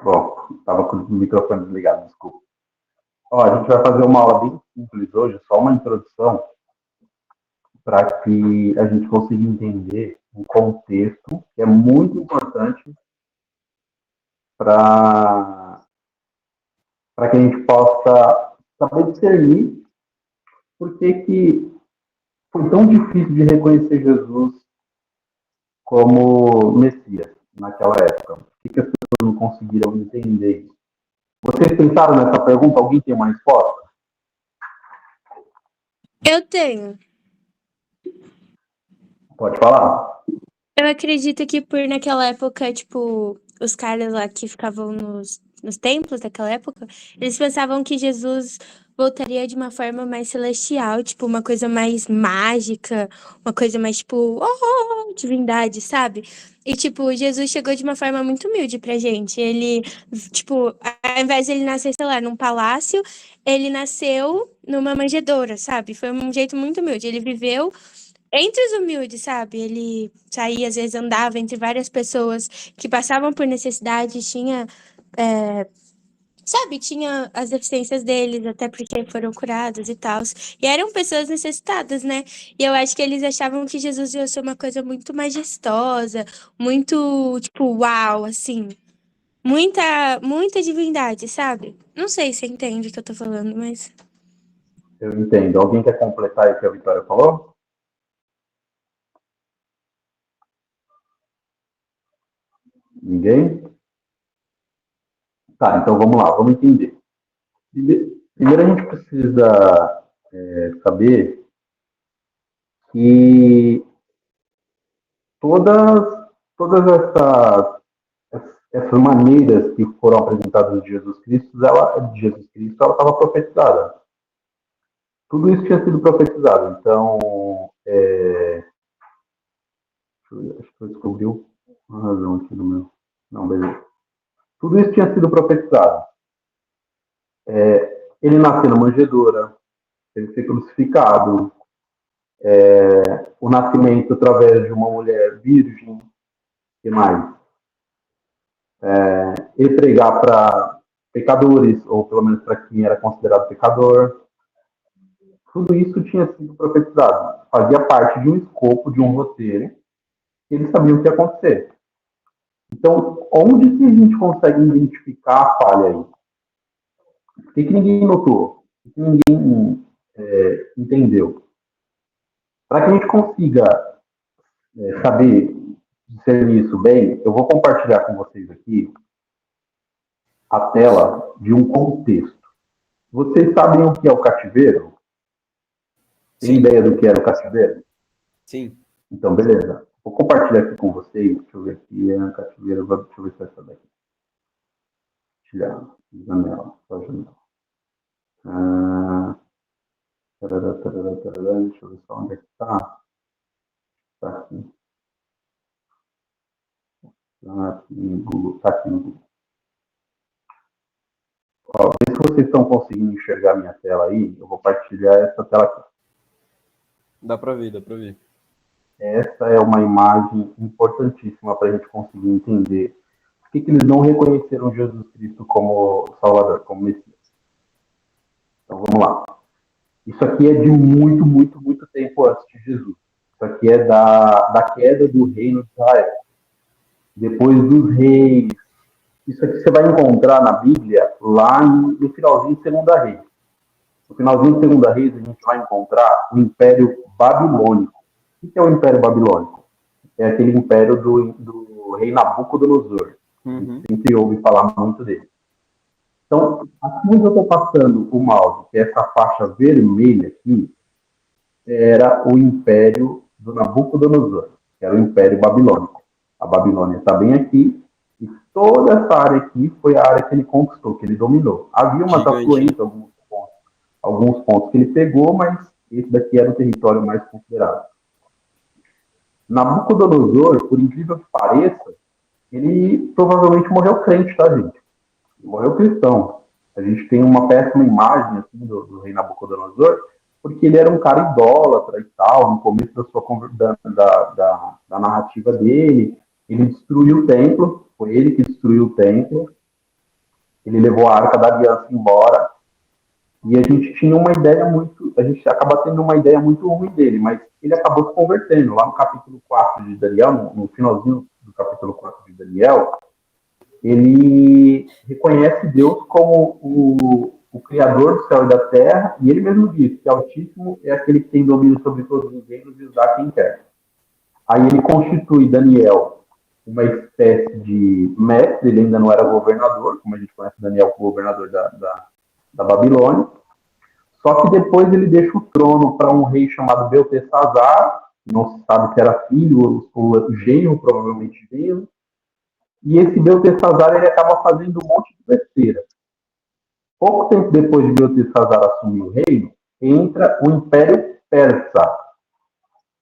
Bom, estava com o microfone desligado, desculpa. Ó, a gente vai fazer uma aula bem simples hoje, só uma introdução, para que a gente consiga entender um contexto que é muito importante para que a gente possa saber discernir por que foi tão difícil de reconhecer Jesus como Messias naquela época. Por que as pessoas não conseguiram entender isso? Vocês pensaram nessa pergunta? Alguém tem uma resposta? Eu tenho. Pode falar. Eu acredito que por naquela época, tipo, os caras lá que ficavam nos templos daquela época, eles pensavam que Jesus voltaria de uma forma mais celestial, tipo, uma coisa mais mágica, uma coisa mais, tipo, divindade, sabe? E, tipo, Jesus chegou de uma forma muito humilde pra gente. Ele, tipo, ao invés de ele nascer, sei lá, num palácio, ele nasceu numa manjedoura, sabe? Foi um jeito muito humilde. Ele viveu entre os humildes, sabe? Ele saía, às vezes andava entre várias pessoas que passavam por necessidade, tinha, sabe, tinha as deficiências deles, até porque foram curados e tal. E eram pessoas necessitadas, né? E eu acho que eles achavam que Jesus ia ser uma coisa muito majestosa, muito, tipo, uau, assim. Muita divindade, sabe? Não sei se você entende o que eu tô falando, mas. Eu entendo. Alguém quer completar o que a Vitória falou? Ninguém? Tá, então vamos lá, vamos entender. Primeiro a gente precisa saber que todas essas maneiras que foram apresentadas de Jesus Cristo, ela estava profetizada. Tudo isso tinha sido profetizado. Então, acho que eu descobri uma razão aqui no meu. Não, beleza. Tudo isso tinha sido profetizado. Ele nasceu na manjedoura, ele foi crucificado, o nascimento através de uma mulher virgem, e mais? Ele pregar para pecadores, ou pelo menos para quem era considerado pecador. Tudo isso tinha sido profetizado. Fazia parte de um escopo, de um roteiro, que eles sabiam o que ia acontecer. Então, onde que a gente consegue identificar a falha aí? Por que ninguém notou? Por que ninguém entendeu? Para que a gente consiga saber discernir isso bem, eu vou compartilhar com vocês aqui a tela de um contexto. Vocês sabem o que é o cativeiro? Tem Sim, ideia do que era o cativeiro? sim. Então, beleza. Vou compartilhar aqui com vocês. Deixa eu ver aqui. É cativeiro. Deixa eu ver se é essa daqui. Tirar. Janela. Só janela. Tarará, tarará, tarará. Deixa eu ver só onde é que tá. Tá aqui. Tá aqui no Google. Tá aqui no Google. Ó, vê se vocês estão conseguindo enxergar minha tela aí. Eu vou partilhar essa tela aqui. Dá pra ver, dá pra ver. Essa é uma imagem importantíssima para a gente conseguir entender por que eles não reconheceram Jesus Cristo como Salvador, como Messias. Então vamos lá. Isso aqui é de muito, muito, muito tempo antes de Jesus. Isso aqui é da queda do reino de Israel. Depois dos reis. Isso aqui você vai encontrar na Bíblia lá no finalzinho de Segunda Reis. No finalzinho de Segunda Reis a gente vai encontrar o Império Babilônico. O que é o Império Babilônico? É aquele império do rei Nabucodonosor. A gente sempre ouve falar muito dele. Então, aqui onde eu estou passando o mouse, que é essa faixa vermelha aqui, era o império do Nabucodonosor, que era o Império Babilônico. A Babilônia está bem aqui, e toda essa área aqui foi a área que ele conquistou, que ele dominou. Havia umas afluências, alguns pontos que ele pegou, mas esse daqui era o território mais considerado. Nabucodonosor, por incrível que pareça, ele provavelmente morreu crente, tá, gente? Ele morreu cristão. A gente tem uma péssima imagem assim, do rei Nabucodonosor, porque ele era um cara idólatra e tal, no começo da narrativa dele. Ele destruiu o templo, foi ele que destruiu o templo, ele levou a Arca da Aliança embora, e a gente tinha uma ideia muito, a gente acaba tendo uma ideia muito ruim dele, mas ele acabou se convertendo. Lá no capítulo 4 de Daniel, no finalzinho do capítulo 4 de Daniel, ele reconhece Deus como o Criador do céu e da terra, e ele mesmo diz que Altíssimo é aquele que tem domínio sobre todos os reinos e os dá quem quer. Aí ele constitui Daniel uma espécie de mestre, ele ainda não era governador, como a gente conhece Daniel como governador da Babilônia, só que depois ele deixa o trono para um rei chamado Beltesazar, não se sabe se era filho ou genro, provavelmente genro, e esse Beltesazar ele acaba fazendo um monte de besteira. Pouco tempo depois de Beltesazar assumir o reino, entra o Império Persa,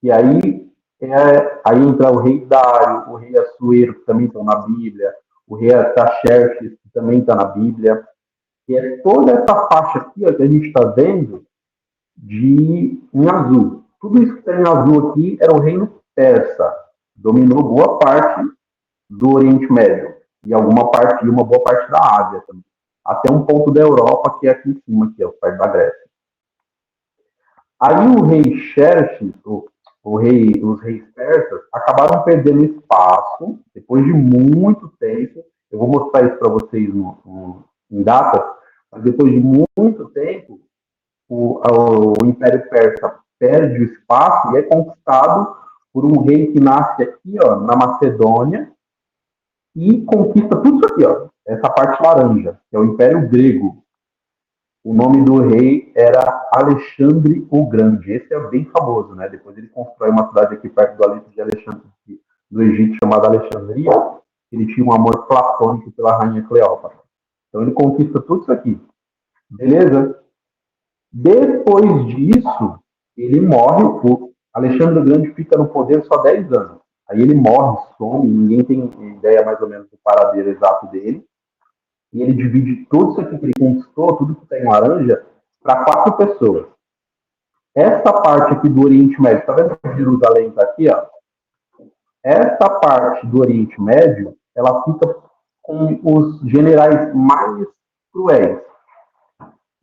e aí entra o rei Dário, o rei Assuero, que também estão na Bíblia, o rei Artaxerxes, que também está na Bíblia, que é toda essa faixa aqui ó, que a gente está vendo em azul. Tudo isso que está em azul aqui era o reino persa. Dominou boa parte do Oriente Médio e uma boa parte da Ásia também. Até um ponto da Europa, que é aqui em cima, aqui, ó, perto da Grécia. Aí o rei Xerxes, os reis persas, acabaram perdendo espaço depois de muito tempo. Eu vou mostrar isso para vocês em datas, mas depois de muito tempo, o Império Persa perde o espaço e é conquistado por um rei que nasce aqui, ó, na Macedônia, e conquista tudo isso aqui, ó, essa parte laranja, que é o Império Grego. O nome do rei era Alexandre o Grande. Esse é bem famoso, né? Depois ele constrói uma cidade aqui perto de Alexandre, do Egito, chamada Alexandria. Ele tinha um amor platônico pela rainha Cleópatra. Então ele conquista tudo isso aqui. Beleza? Depois disso, ele morre. O Alexandre o Grande fica no poder só 10 anos. Aí ele morre, some, ninguém tem ideia mais ou menos do paradeiro exato dele. E ele divide tudo isso aqui que ele conquistou, tudo que está em laranja, para 4 pessoas. Essa parte aqui do Oriente Médio, tá vendo que Jerusalém está aqui, ó? Essa parte do Oriente Médio, ela fica com os generais mais cruéis.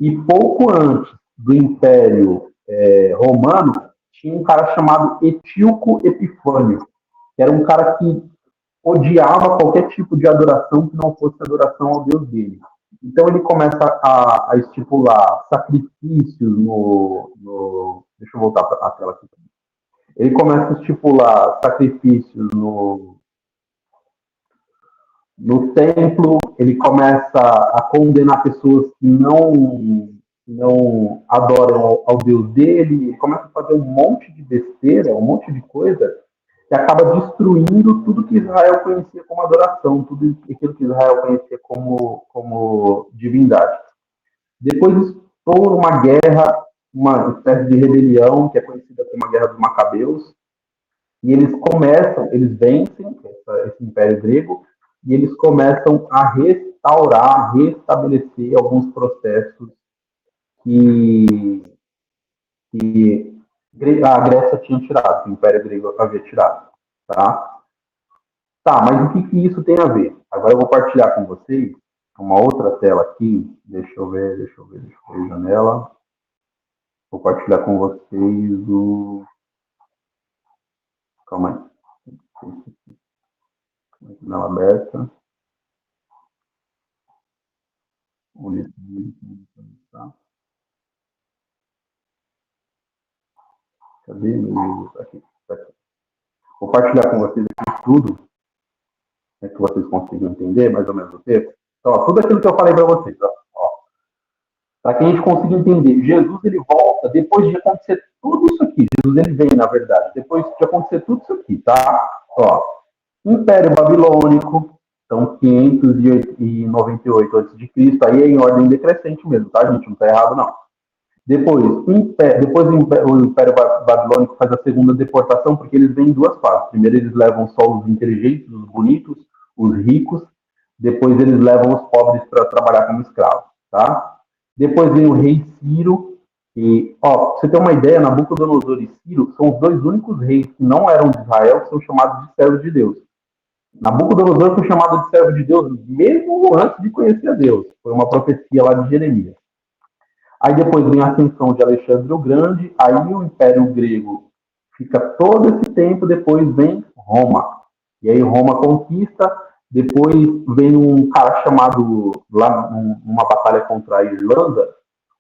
E pouco antes do Império Romano, tinha um cara chamado Etíoco Epifânio, que era um cara que odiava qualquer tipo de adoração que não fosse adoração ao Deus dele. Então ele começa a estipular sacrifícios Deixa eu voltar para a tela aqui. Ele começa a estipular sacrifícios no templo, ele começa a condenar pessoas que não adoram ao Deus dele, ele começa a fazer um monte de besteira, um monte de coisa, que acaba destruindo tudo que Israel conhecia como adoração, tudo aquilo que Israel conhecia como divindade. Depois estoura uma guerra, uma espécie de rebelião, que é conhecida como a Guerra dos Macabeus, e eles vencem esse Império Grego, e eles começam a restabelecer alguns processos que a Grécia tinha tirado, que o Império Grego havia tirado. Tá, mas o que isso tem a ver? Agora eu vou partilhar com vocês uma outra tela aqui. Deixa eu ver a janela. Vou partilhar com vocês o... Calma aí. Janela aberta. Cadê meu? Aqui. Vou partilhar com vocês aqui tudo, que vocês consigam entender mais ou menos o texto. Então, ó, tudo aquilo que eu falei para vocês, para que a gente consiga entender. Jesus ele volta depois de acontecer tudo isso aqui. Jesus ele vem, na verdade, depois de acontecer tudo isso aqui, tá? Ó, Império Babilônico, então 598 a.C., aí é em ordem decrescente mesmo, tá, gente? Não está errado, não. Depois o Império Babilônico faz a segunda deportação, porque eles vêm em 2 fases. Primeiro eles levam só os inteligentes, os bonitos, os ricos. Depois eles levam os pobres para trabalhar como escravos, tá? Depois vem o rei Ciro. E, pra você ter uma ideia, Nabucodonosor e Ciro são os 2 únicos reis que não eram de Israel, que são chamados de servos de Deus. Nabucodonosor foi chamado de servo de Deus mesmo antes de conhecer a Deus. Foi uma profecia lá de Jeremias. Aí depois vem a ascensão de Alexandre o Grande, aí o Império Grego fica todo esse tempo, depois vem Roma. E aí Roma conquista, depois vem um cara chamado, lá numa batalha contra a Irlanda,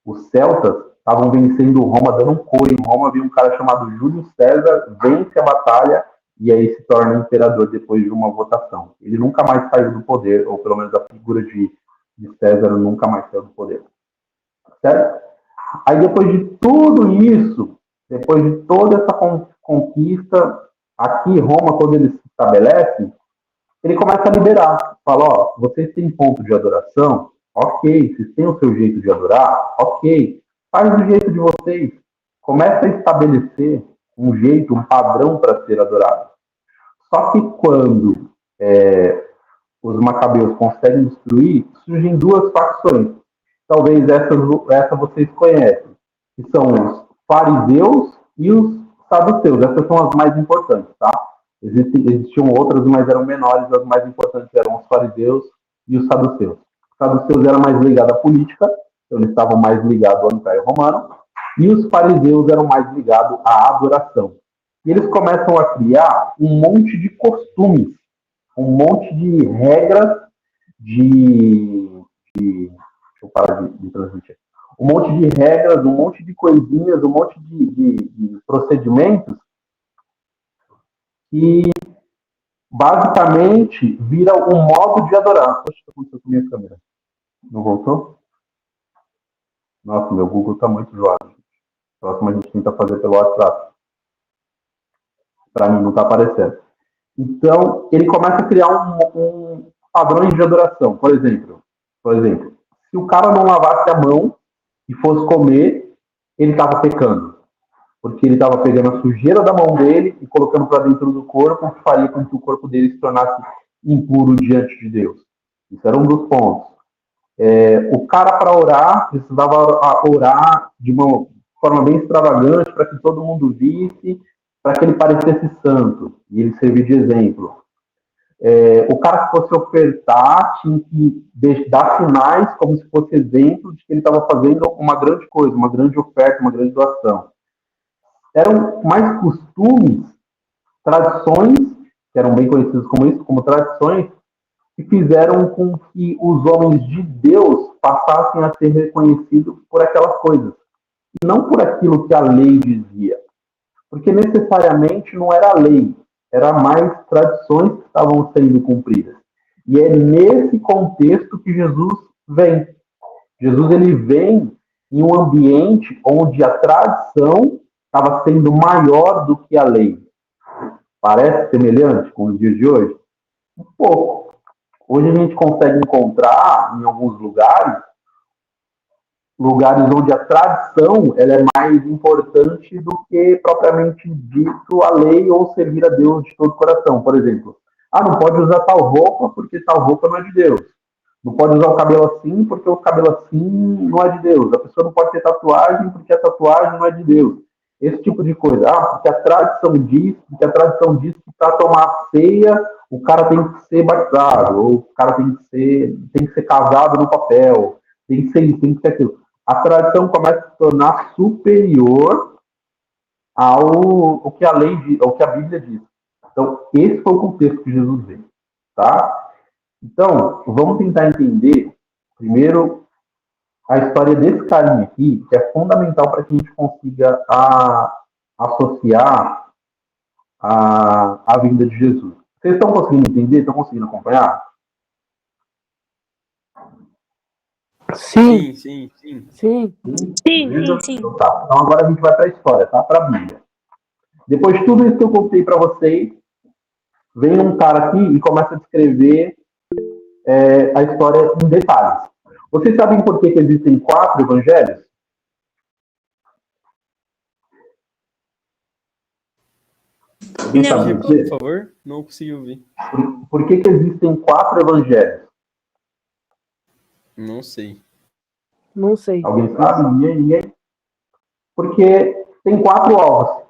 os celtas estavam vencendo Roma, dando um couro em Roma, vem um cara chamado Júlio César, vence a batalha, e aí se torna imperador depois de uma votação. Ele nunca mais saiu do poder, ou pelo menos a figura de César nunca mais saiu do poder. Certo? Aí depois de tudo isso, depois de toda essa conquista, aqui Roma, quando ele se estabelece, ele começa a liberar. Fala, ó, vocês têm ponto de adoração? Ok. Vocês têm o seu jeito de adorar? Ok. Faz do jeito de vocês. Começa a estabelecer um jeito, um padrão para ser adorado. Só que quando os macabeus conseguem destruir, surgem duas facções. Talvez essa vocês conhecem, que são os fariseus e os saduceus. Essas são as mais importantes, tá? Existiam outras, mas eram menores. As mais importantes eram os fariseus e os saduceus. Os saduceus eram mais ligados à política, então eles estavam mais ligados ao Império Romano, e os fariseus eram mais ligados à adoração. E eles começam a criar um monte de costumes, um monte de regras, deixa eu parar de transmitir. Um monte de regras, um monte de coisinhas, um monte de procedimentos que basicamente vira um modo de adorar. Poxa, o que aconteceu com a minha câmera? Não voltou? Nossa, meu Google está muito zoado. Próximo a gente tenta fazer pelo WhatsApp. Para mim não está aparecendo. Então, ele começa a criar um padrões de adoração. Por exemplo, se o cara não lavasse a mão e fosse comer, ele estava pecando. Porque ele estava pegando a sujeira da mão dele e colocando para dentro do corpo, que faria com que o corpo dele se tornasse impuro diante de Deus. Isso era um dos pontos. O cara, para orar, precisava orar de uma forma bem extravagante, para que todo mundo visse, para que ele parecesse santo, e ele servia de exemplo. O cara que fosse ofertar tinha que dar sinais como se fosse exemplo de que ele estava fazendo uma grande coisa, uma grande oferta, uma grande doação. Eram mais costumes, tradições, que eram bem conhecidos como isso, como tradições, que fizeram com que os homens de Deus passassem a ser reconhecidos por aquelas coisas, e não por aquilo que a lei dizia. Porque necessariamente não era a lei, era mais tradições que estavam sendo cumpridas. E é nesse contexto que Jesus vem. Jesus ele vem em um ambiente onde a tradição estava sendo maior do que a lei. Parece semelhante com os dias de hoje? Um pouco. Hoje a gente consegue encontrar, em alguns lugares onde a tradição ela é mais importante do que propriamente dito a lei ou servir a Deus de todo o coração. Por exemplo, não pode usar tal roupa porque tal roupa não é de Deus. Não pode usar o cabelo assim porque o cabelo assim não é de Deus. A pessoa não pode ter tatuagem porque a tatuagem não é de Deus. Esse tipo de coisa. Porque a tradição diz que para tomar a ceia o cara tem que ser batizado, ou o cara tem que ser casado no papel, tem que ser isso, tem que ser aquilo. A tradição começa a se tornar superior ao que a lei diz, ao que a Bíblia diz. Então, esse foi o contexto que Jesus veio, tá? Então, vamos tentar entender, primeiro, a história desse carinha aqui, que é fundamental para que a gente consiga associar a vinda de Jesus. Vocês estão conseguindo entender? Estão conseguindo acompanhar? Sim. Sim. Sim. Então, tá. Então agora a gente vai para a história, tá? Para a Bíblia. Depois de tudo isso que eu contei para vocês, vem um cara aqui e começa a descrever a história em detalhes. Vocês sabem por que existem 4 evangelhos? Não. Por favor, não consegui ouvir. Por que existem 4 evangelhos? Não sei. Não sei. Alguém sabe? Ninguém? Porque tem 4 alvos.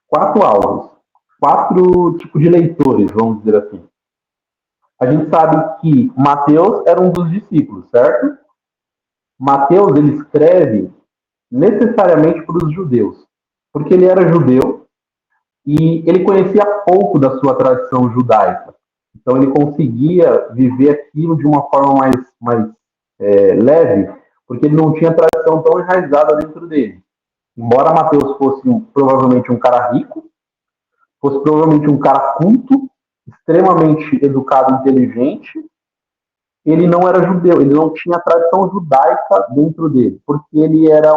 4 alvos. 4 tipos de leitores, vamos dizer assim. A gente sabe que Mateus era um dos discípulos, certo? Mateus, ele escreve necessariamente para os judeus, porque ele era judeu e ele conhecia pouco da sua tradição judaica. Então, ele conseguia viver aquilo de uma forma mais leve, porque ele não tinha tradição tão enraizada dentro dele. Embora Mateus fosse provavelmente um cara rico, fosse provavelmente um cara culto, extremamente educado e inteligente, ele não era judeu, ele não tinha tradição judaica dentro dele, porque ele era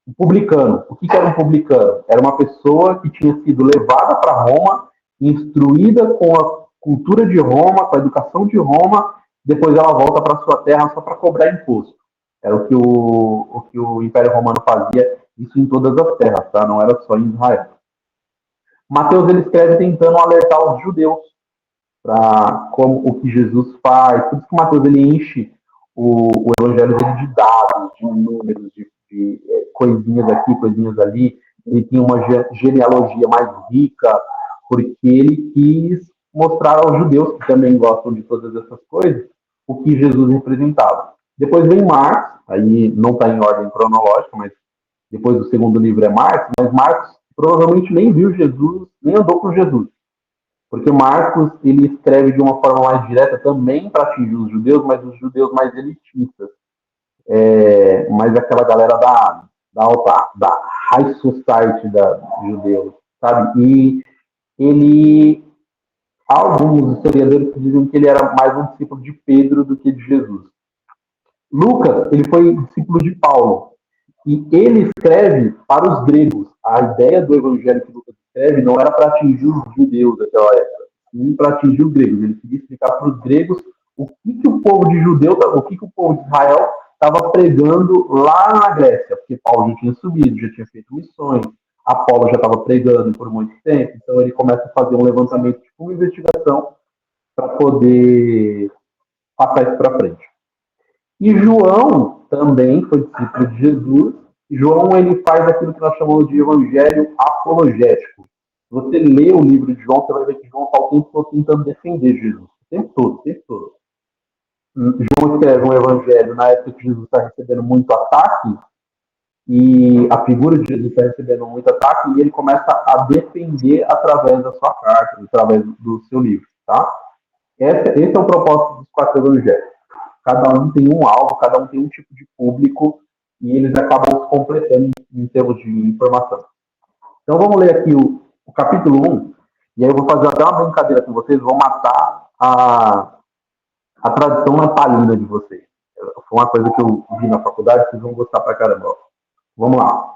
um publicano. O que era um publicano? Era uma pessoa que tinha sido levada para Roma, instruída com a cultura de Roma, com a educação de Roma, depois ela volta para sua terra só para cobrar imposto. Era o que o Império Romano fazia, isso em todas as terras, tá? Não era só em Israel. Mateus, ele escreve tentando alertar os judeus para como o que Jesus faz. Por isso que Mateus, ele enche o evangelho dele de dados, de números, de coisinhas aqui, coisinhas ali. Ele tinha uma genealogia mais rica, porque ele quis mostrar aos judeus, que também gostam de todas essas coisas, o que Jesus representava. Depois vem Marcos, aí não está em ordem cronológica, mas depois do segundo livro é Marcos, mas Marcos provavelmente nem viu Jesus, nem andou com Jesus. Porque Marcos, ele escreve de uma forma mais direta também para atingir os judeus, mas os judeus mais elitistas. Mais aquela galera da high society da judeus, sabe? E ele, alguns historiadores dizem que ele era mais um discípulo de Pedro do que de Jesus. Lucas, ele foi discípulo de Paulo. E ele escreve para os gregos. A ideia do evangelho que Lucas escreve não era para atingir os judeus daquela época, sim para atingir os gregos. Ele queria explicar para os gregos o que o povo de judeu, o que o povo de Israel estava pregando lá na Grécia, porque Paulo já tinha subido, já tinha feito missões, Apolo já estava pregando por muito tempo, então ele começa a fazer um levantamento, tipo uma investigação, para poder passar isso para frente. E João também foi discípulo de Jesus. João, ele faz aquilo que nós chamamos de evangelho apologético. Você lê o livro de João, você vai ver que João está o tempo todo tentando defender Jesus. O tempo todo. João escreve um evangelho na época que Jesus está recebendo muito ataque, e a figura de Jesus está recebendo muito ataque, e ele começa a defender através da sua carta, através do seu livro. Tá? Esse é o propósito dos 4 evangelhos. Cada um tem um alvo, cada um tem um tipo de público, e eles acabam se completando em termos de informação. Então vamos ler aqui o capítulo 1, e aí eu vou fazer até uma brincadeira com vocês, vou matar a tradição natalina de vocês. Foi uma coisa que eu vi na faculdade, vocês vão gostar pra caramba. Vamos lá.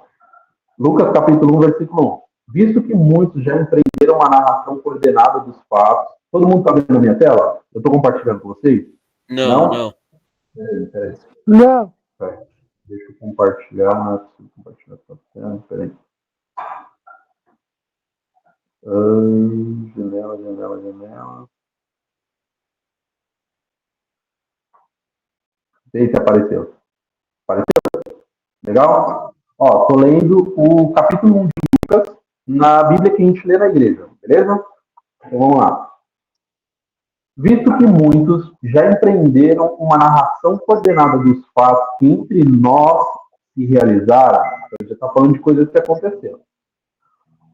Lucas capítulo 1, versículo 1. Visto que muitos já empreenderam uma narração coordenada dos fatos. Todo mundo está vendo a minha tela? Eu estou compartilhando com vocês? Não. Peraí. Não. Deixa eu compartilhar. Não é possível compartilhar com você. Peraí. Janela. Eita, apareceu. Legal? Ó, tô lendo o capítulo 1 de Lucas na Bíblia que a gente lê na igreja, beleza? Então vamos lá. Visto que muitos já empreenderam uma narração coordenada dos fatos que entre nós se realizaram, então já está falando de coisas que aconteceram.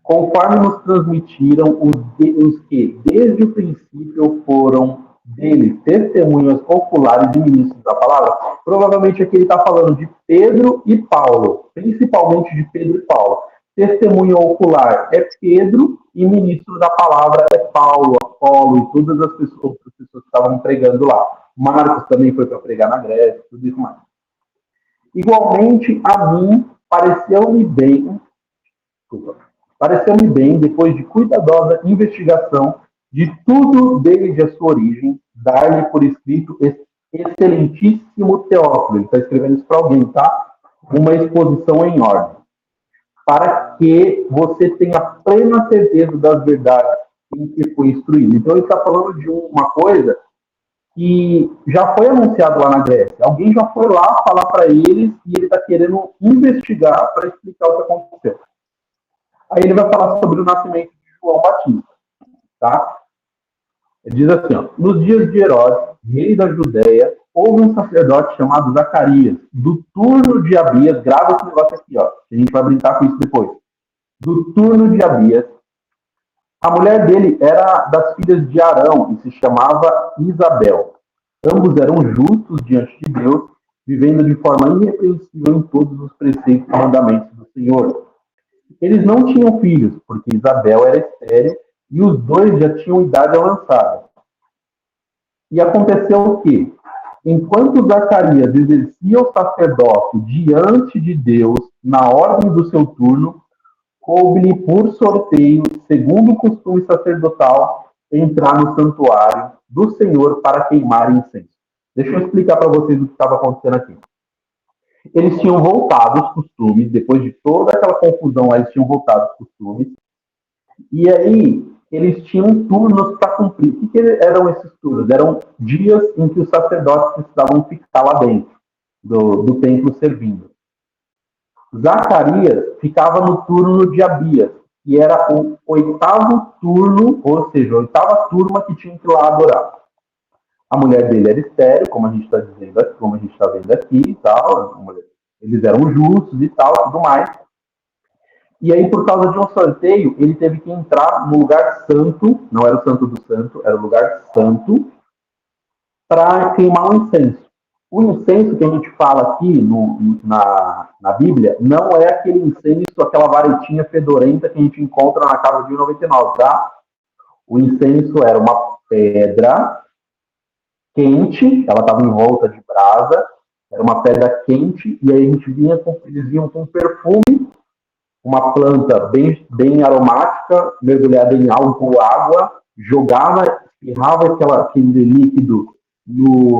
Conforme nos transmitiram os que, desde o princípio, foram deles testemunhas oculares e ministros da palavra. Provavelmente aqui ele está falando de Pedro e Paulo, principalmente de Pedro e Paulo. Testemunha ocular é Pedro e ministro da palavra é Paulo, Apolo e todas as pessoas que estavam pregando lá. Marcos também foi para pregar na Grécia, tudo isso mais. Igualmente, a mim pareceu-me bem, depois de cuidadosa investigação de tudo desde a sua origem, dar-lhe por escrito excelentíssimo Teófilo. Ele está escrevendo isso para alguém, tá? Uma exposição em ordem. Para que você tenha plena certeza das verdades em que foi instruído. Então, ele está falando de uma coisa que já foi anunciado lá na Grécia. Alguém já foi lá falar para eles e ele está querendo investigar para explicar o que aconteceu. Aí ele vai falar sobre o nascimento de João Batista. Tá? Ele diz assim, ó, nos dias de Herodes, rei da Judéia, houve um sacerdote chamado Zacarias, do turno de Abias, grava esse negócio aqui, ó, que a gente vai brincar com isso depois. Do turno de Abias, a mulher dele era das filhas de Arão e se chamava Isabel. Ambos eram justos diante de Deus, vivendo de forma irrepreensível em todos os preceitos e mandamentos do Senhor. Eles não tinham filhos, porque Isabel era estéril e os dois já tinham idade avançada. E aconteceu o quê? Enquanto Zacarias exercia o sacerdócio diante de Deus, na ordem do seu turno, coube-lhe por sorteio, segundo o costume sacerdotal, entrar no santuário do Senhor para queimar incenso. Deixa eu explicar para vocês o que estava acontecendo aqui. Eles tinham voltado os costumes, depois de toda aquela confusão, eles tinham voltado os costumes, e aí eles tinham turnos para cumprir. O que eram esses turnos? Eram dias em que os sacerdotes precisavam ficar lá dentro do templo servindo. Zacarias ficava no turno de Abias, que era o 8º turno, ou seja, a 8ª turma que tinha que ir lá adorar. A mulher dele era estéril, como a gente está dizendo aqui, como a gente está vendo aqui e tal. Eles eram justos e tal, tudo mais. E aí, por causa de um sorteio, ele teve que entrar no lugar santo, não era o santo do santo, era o lugar santo, para queimar um incenso. O incenso que a gente fala aqui na Bíblia não é aquele incenso, aquela varetinha fedorenta que a gente encontra na casa de 1,99, tá? O incenso era uma pedra quente, ela estava em volta de brasa, era uma pedra quente, e aí eles vinham com perfume, uma planta bem aromática, mergulhada em álcool ou água, jogava, espirrava aquele líquido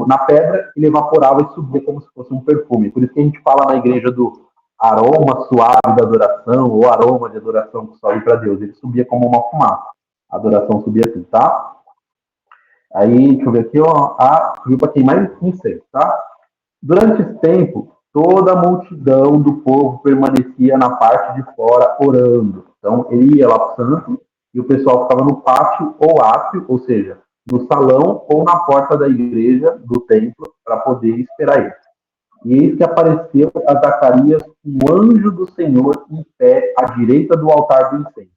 na pedra, ele evaporava e subia como se fosse um perfume. Por isso que a gente fala na igreja do aroma suave da adoração, ou aroma de adoração que sobe para Deus. Ele subia como uma fumaça. A adoração subia assim, tá? Aí, deixa eu ver aqui, ó. Subiu para queimar incenso, tá? Durante esse tempo, toda a multidão do povo permanecia na parte de fora orando. Então, ele ia lá para o santo e o pessoal ficava no pátio ou átrio, ou seja, no salão ou na porta da igreja, do templo, para poder esperar ele. E eis que apareceu a Zacarias um anjo do Senhor em pé à direita do altar do incenso.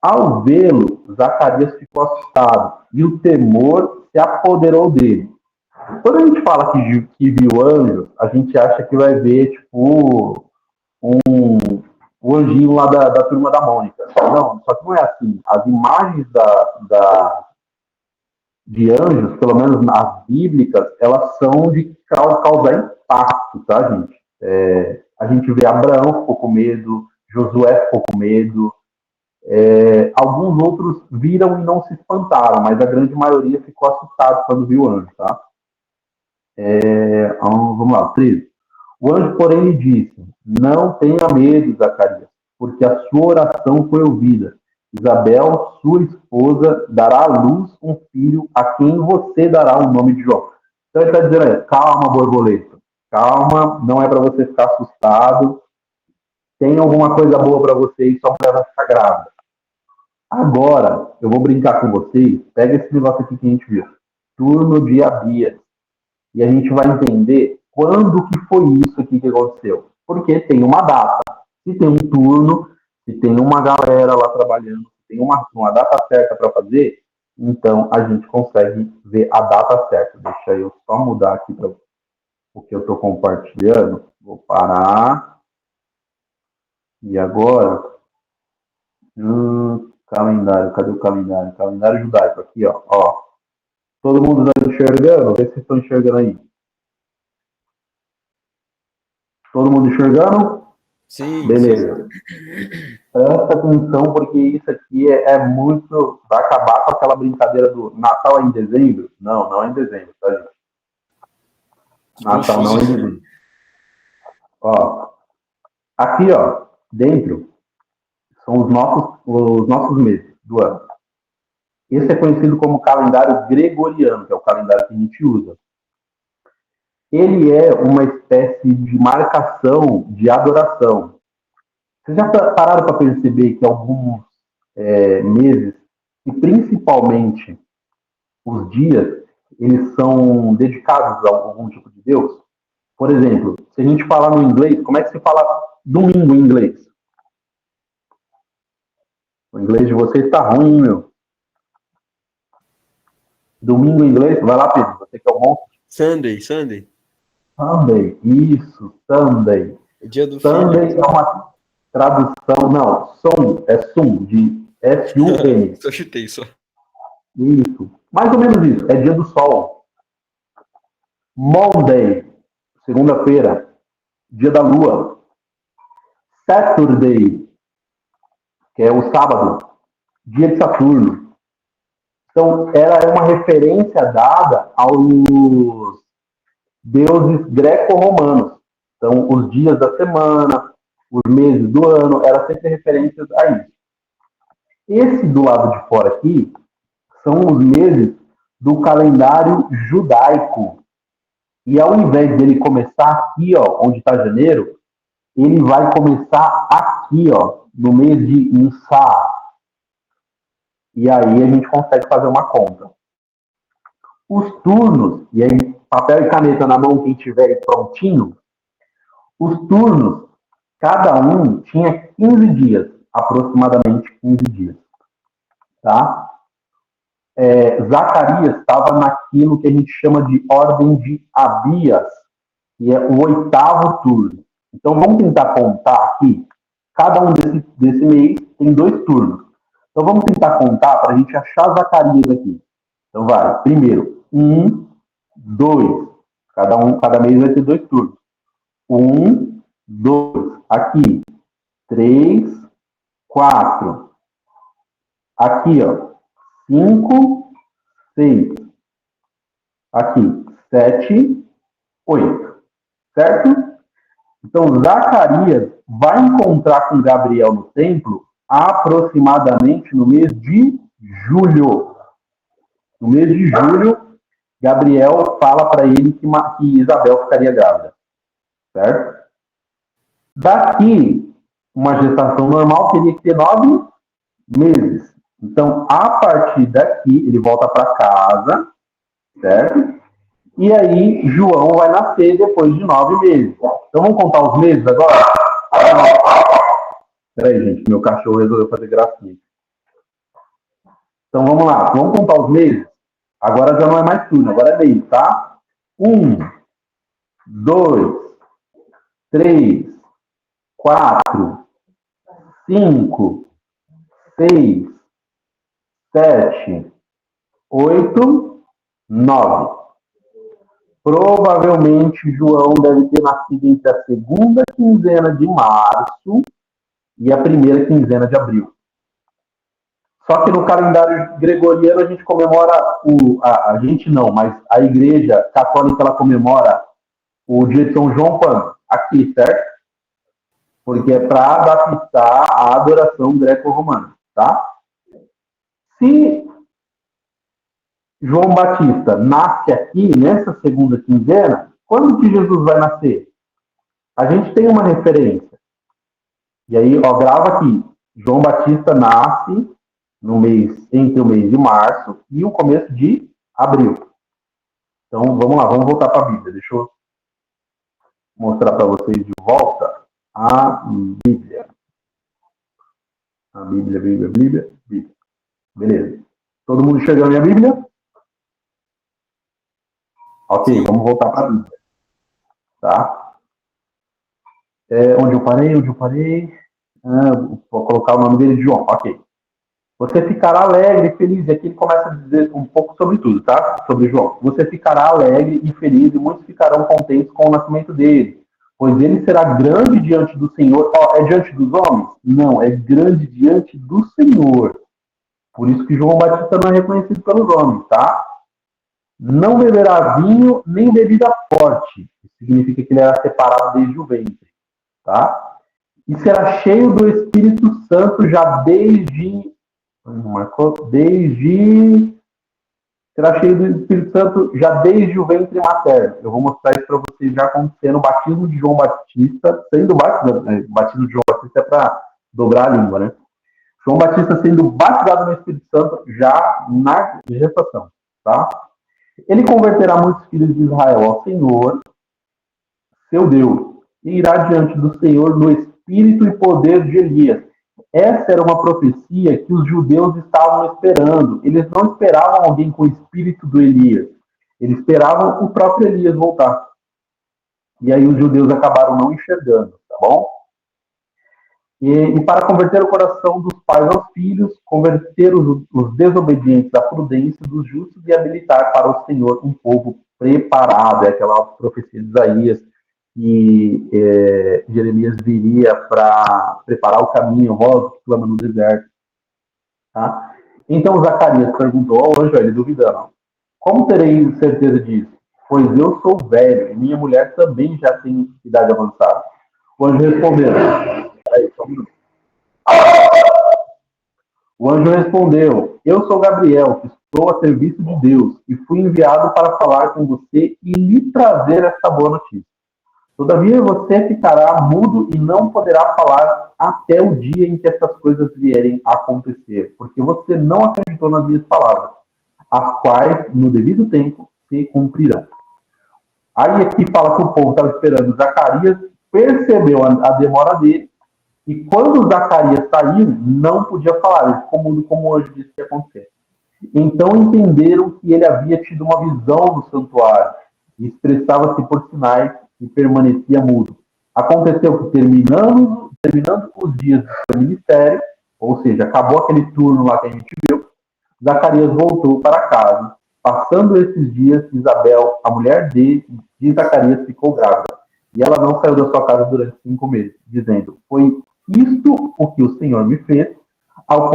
Ao vê-lo, Zacarias ficou assustado e o temor se apoderou dele. Quando a gente fala que viu anjo, a gente acha que vai ver, tipo, o anjinho lá da turma da Mônica. Não, só que não é assim. As imagens de anjos, pelo menos as bíblicas, elas são de causar impacto, tá, gente? A gente vê Abraão ficou com medo, Josué ficou com medo, alguns outros viram e não se espantaram, mas a grande maioria ficou assustado quando viu o anjo, tá? Vamos lá, 13. O anjo, porém, lhe disse: não tenha medo, Zacarias, porque a sua oração foi ouvida. Isabel, sua esposa, dará à luz um filho a quem você dará o nome de João. Então ele está dizendo: calma, borboleta, calma, não é para você ficar assustado. Tem alguma coisa boa para você e sua mulher vai ficar grávida. Agora, eu vou brincar com vocês. Pega esse negócio aqui que a gente viu. Turno de Abias. E a gente vai entender quando que foi isso aqui que aconteceu. Porque tem uma data. Se tem um turno, se tem uma galera lá trabalhando, se tem uma data certa para fazer, então a gente consegue ver a data certa. Deixa eu só mudar aqui para o que eu estou compartilhando. Vou parar. E agora... calendário, cadê o calendário? Calendário judaico aqui, ó. Todo mundo está enxergando? Vê se vocês estão enxergando aí. Todo mundo enxergando? Sim. Beleza. Presta atenção, porque isso aqui é muito... Vai acabar com aquela brincadeira do Natal é em dezembro? Não, não é em dezembro, tá, gente? Natal não é em dezembro. Ó, aqui, ó, dentro, são os nossos meses do ano. Esse é conhecido como calendário gregoriano, que é o calendário que a gente usa. Ele é uma espécie de marcação de adoração. Vocês já pararam para perceber que alguns meses, e principalmente os dias, eles são dedicados a algum tipo de Deus? Por exemplo, se a gente falar no inglês, como é que se fala domingo em inglês? O inglês de vocês está ruim, meu. Domingo em inglês, vai lá, Pedro, você que é o monstro. Sunday. Sunday, isso, Sunday. É dia do Sunday filho. é uma tradução, não, sum, de S-U-M. Só chutei, só. Isso, mais ou menos isso, é dia do sol. Monday, segunda-feira, dia da lua. Saturday, que é o sábado, dia de Saturno. Então, ela é uma referência dada aos deuses greco-romanos. Então, os dias da semana, os meses do ano, eram sempre referências a isso. Esse do lado de fora aqui são os meses do calendário judaico. E ao invés dele começar aqui, ó, onde está janeiro, ele vai começar aqui, ó, no mês de Nissan. E aí a gente consegue fazer uma conta. Os turnos, e aí papel e caneta na mão, quem tiver prontinho, os turnos, cada um tinha 15 dias, aproximadamente 15 dias. Tá? Zacarias estava naquilo que a gente chama de ordem de Abias, que é o 8º turno. Então vamos tentar contar aqui. Cada um desse mês tem 2 turnos. Então vamos tentar contar para a gente achar Zacarias aqui. Então vai, primeiro, 1, 2. Cada mês vai ter 2 turnos. 1, 2. Aqui, 3, 4. Aqui, ó, 5, 6. Aqui, 7, 8. Certo? Então, Zacarias vai encontrar com Gabriel no templo aproximadamente no mês de julho. No mês de julho, Gabriel fala para ele que Isabel ficaria grávida. Certo? Daqui, uma gestação normal teria que ter 9 meses. Então, a partir daqui, ele volta para casa, certo? E aí, João vai nascer depois de 9 meses. Então, vamos contar os meses agora? Peraí, gente, meu cachorro resolveu fazer gracinha. Então, vamos lá. Vamos contar os meses? Agora já não é mais turno, agora é mês, tá? 1, 2, 3, 4, 5, 6, 7, 8, 9. Provavelmente João deve ter nascido entre a segunda quinzena de março e a primeira quinzena de abril. Só que no calendário gregoriano a gente comemora a gente não, mas a igreja católica ela comemora o dia de São João quando? Aqui, certo? Porque é para adaptar a adoração greco-romana, tá? Se João Batista nasce aqui, nessa segunda quinzena, quando que Jesus vai nascer? A gente tem uma referência. E aí, ó, grava aqui. João Batista nasce entre o mês de março e o começo de abril. Então, vamos lá, vamos voltar para a Bíblia. Deixa eu mostrar para vocês de volta a Bíblia. A Bíblia. Beleza. Todo mundo chegou na minha Bíblia? Ok, vamos voltar para a Bíblia. Tá? Onde eu parei? Vou colocar o nome dele de João. Ok. Você ficará alegre e feliz. E aqui ele começa a dizer um pouco sobre tudo, tá? Sobre João. Você ficará alegre e feliz e muitos ficarão contentes com o nascimento dele. Pois ele será grande diante do Senhor. É diante dos homens? Não, é grande diante do Senhor. Por isso que João Batista não é reconhecido pelos homens, tá? Não beberá vinho nem bebida forte. Isso significa que ele era separado desde o ventre, tá? E será cheio do Espírito Santo já será cheio do Espírito Santo já desde o ventre materno. Eu vou mostrar isso para vocês já acontecendo o batismo de João Batista, sendo batizado, o batismo de João Batista é para dobrar a língua, né? João Batista sendo batizado no Espírito Santo já na gestação, tá? Ele converterá muitos filhos de Israel ao Senhor, seu Deus, e irá diante do Senhor no espírito e poder de Elias. Essa era uma profecia que os judeus estavam esperando. Eles não esperavam alguém com o espírito do Elias. Eles esperavam o próprio Elias voltar. E aí os judeus acabaram não enxergando, tá bom? E para converter o coração dos pais aos filhos, converter os desobedientes à prudência dos justos e habilitar para o Senhor um povo preparado. É aquela profecia de Isaías que Jeremias viria para preparar o caminho, voz que clama no deserto. Tá? Então Zacarias perguntou ao anjo, ele duvidando, como terei certeza disso? Pois eu sou velho e minha mulher também já tem idade avançada. O anjo respondeu, eu sou Gabriel, que estou a serviço de Deus, e fui enviado para falar com você e lhe trazer esta boa notícia. Todavia você ficará mudo e não poderá falar até o dia em que essas coisas vierem a acontecer, porque você não acreditou nas minhas palavras, as quais, no devido tempo, se cumprirão. Aí aqui fala que o povo estava esperando. Zacarias percebeu a demora dele, e quando Zacarias saiu, não podia falar, ele ficou mudo como o anjo disse que ia acontecer. Então entenderam que ele havia tido uma visão do santuário, e expressava-se por sinais, e permanecia mudo. Aconteceu que, terminando os dias do seu ministério, ou seja, acabou aquele turno lá que a gente viu, Zacarias voltou para casa. Passando esses dias, Isabel, a mulher de Zacarias, ficou grávida. E ela não saiu da sua casa durante 5 meses, dizendo, foi isto o que o Senhor me fez ao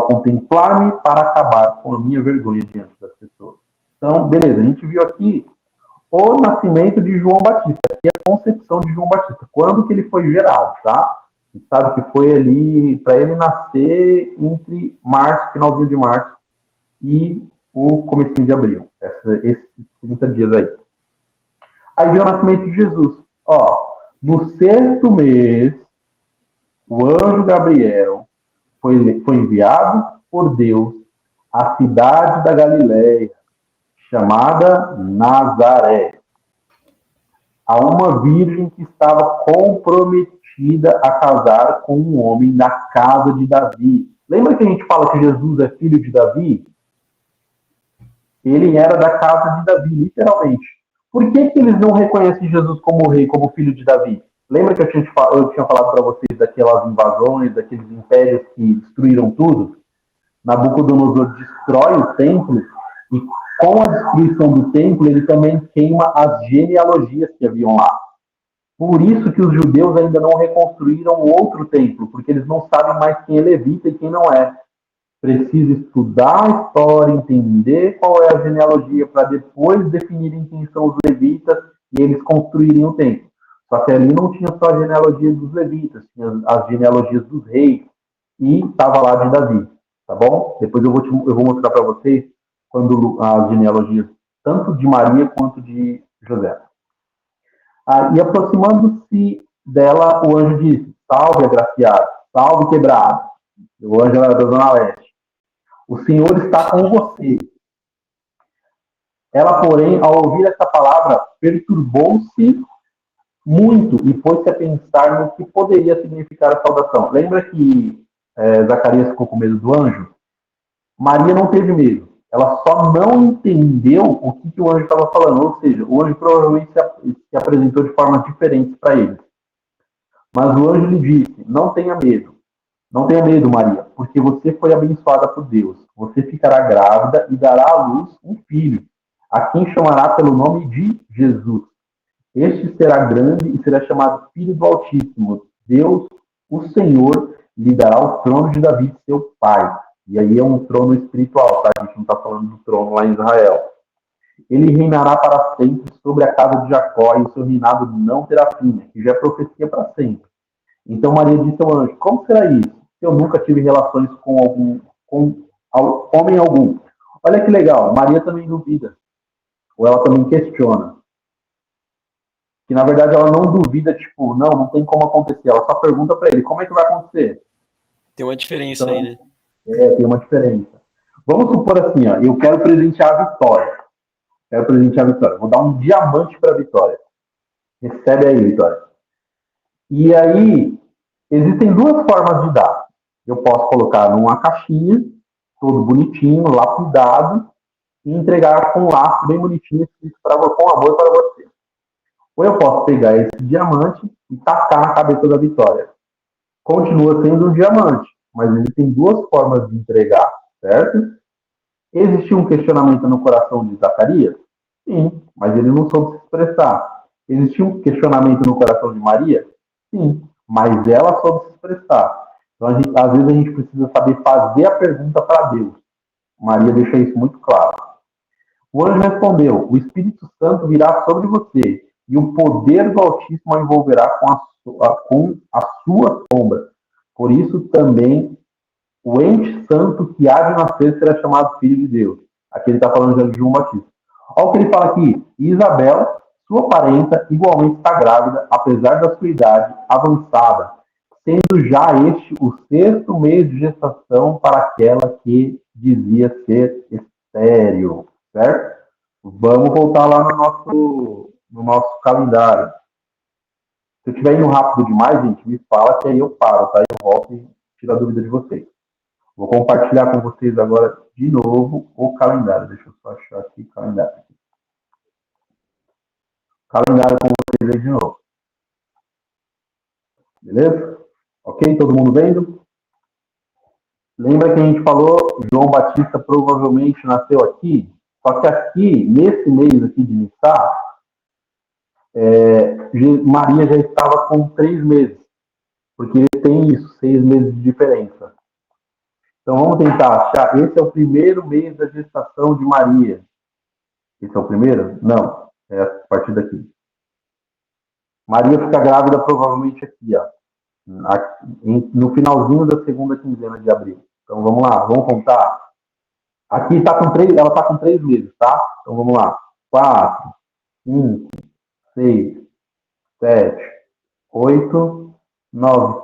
contemplar-me para acabar com a minha vergonha diante das pessoas. Então, beleza, a gente viu aqui o nascimento de João Batista, e a concepção de João Batista, quando que ele foi gerado, tá? A gente sabe que foi ali, para ele nascer entre março, finalzinho de março, e o comecinho de abril, esses 30 dias aí. Aí veio o nascimento de Jesus. No 6º mês, o anjo Gabriel foi enviado por Deus à cidade da Galileia, chamada Nazaré, a uma virgem que estava comprometida a casar com um homem da casa de Davi. Lembra que a gente fala que Jesus é filho de Davi? Ele era da casa de Davi, literalmente. Por que eles não reconhecem Jesus como rei, como filho de Davi? Lembra que eu tinha falado para vocês daquelas invasões, daqueles impérios que destruíram tudo? Nabucodonosor destrói o templo e com a destruição do templo ele também queima as genealogias que haviam lá. Por isso que os judeus ainda não reconstruíram outro templo, porque eles não sabem mais quem é levita e quem não é. Precisa estudar a história, entender qual é a genealogia, para depois definirem quem são os levitas e eles construírem o templo. Só que ali não tinha só a genealogia dos levitas, tinha as genealogias dos reis e estava lá de Davi, tá bom? Depois eu vou mostrar para vocês quando as genealogias tanto de Maria quanto de José. E aproximando-se dela, o anjo disse, salve agraciado, salve quebrado. O anjo era da Zona Leste. O Senhor está com você. Ela, porém, ao ouvir essa palavra, perturbou-se muito e pôs-se a pensar no que poderia significar a saudação. Lembra que Zacarias ficou com medo do anjo? Maria não teve medo. Ela só não entendeu o que o anjo estava falando. Ou seja, o anjo provavelmente se apresentou de formas diferentes para ele. Mas o anjo lhe disse, não tenha medo. Não tenha medo, Maria, porque você foi abençoada por Deus. Você ficará grávida e dará à luz um filho, a quem chamará pelo nome de Jesus. Este será grande e será chamado Filho do Altíssimo. Deus, o Senhor, lhe dará o trono de Davi, seu pai. E aí é um trono espiritual, tá? A gente não está falando do trono lá em Israel. Ele reinará para sempre sobre a casa de Jacó, e o seu reinado não terá fim, que já é profecia para sempre. Então Maria disse ao anjo, como será isso? Eu nunca tive relações com homem algum. Olha que legal, Maria também duvida. Ou ela também questiona. Que na verdade ela não duvida, tipo, não tem como acontecer. Ela só pergunta para ele, como é que vai acontecer? Tem uma diferença aí, né? Tem uma diferença. Vamos supor assim, ó, eu quero presentear a Vitória. Quero presentear a Vitória. Vou dar um diamante para a Vitória. Recebe aí, Vitória. E aí, existem duas formas de dar. Eu posso colocar numa caixinha, todo bonitinho, lapidado, e entregar com um laço bem bonitinho, escrito com amor para você. Ou eu posso pegar esse diamante e tacar na cabeça da Vitória. Continua sendo um diamante, mas existem duas formas de entregar, certo? Existiu um questionamento no coração de Zacarias? Sim, mas ele não soube se expressar. Existiu um questionamento no coração de Maria? Sim, mas ela soube se expressar. Então, às vezes, a gente precisa saber fazer a pergunta para Deus. Maria deixa isso muito claro. O anjo respondeu: o Espírito Santo virá sobre você, e o poder do Altíssimo a envolverá com a sua sombra. Por isso também o ente santo que há de nascer será chamado Filho de Deus. Aqui ele está falando de João Batista. Olha o que ele fala aqui. Isabel, sua parenta, igualmente está grávida, apesar da sua idade avançada, sendo já este o sexto mês de gestação para aquela que dizia ser estéril. Certo? Vamos voltar lá no nosso calendário. Se eu estiver indo rápido demais, gente, me fala que aí eu paro, tá? Eu volto e tiro a dúvida de vocês. Vou compartilhar com vocês agora de novo o calendário. Deixa eu só achar aqui o calendário. Calendário com vocês aí de novo. Beleza? Ok? Todo mundo vendo? Lembra que a gente falou, João Batista provavelmente nasceu aqui? Só que aqui, nesse mês aqui de Nissá, Maria já estava com 3 meses. Porque ele tem isso, 6 meses de diferença. Então vamos tentar achar. Esse é o primeiro mês da gestação de Maria. Esse é o primeiro? Não. É a partir daqui. Maria fica grávida provavelmente aqui, ó. No finalzinho da segunda quinzena de abril. Então vamos lá, vamos contar. Aqui tá ela está com 3 meses, tá? Então vamos lá. 4, 5, 6, 7, 8, 9.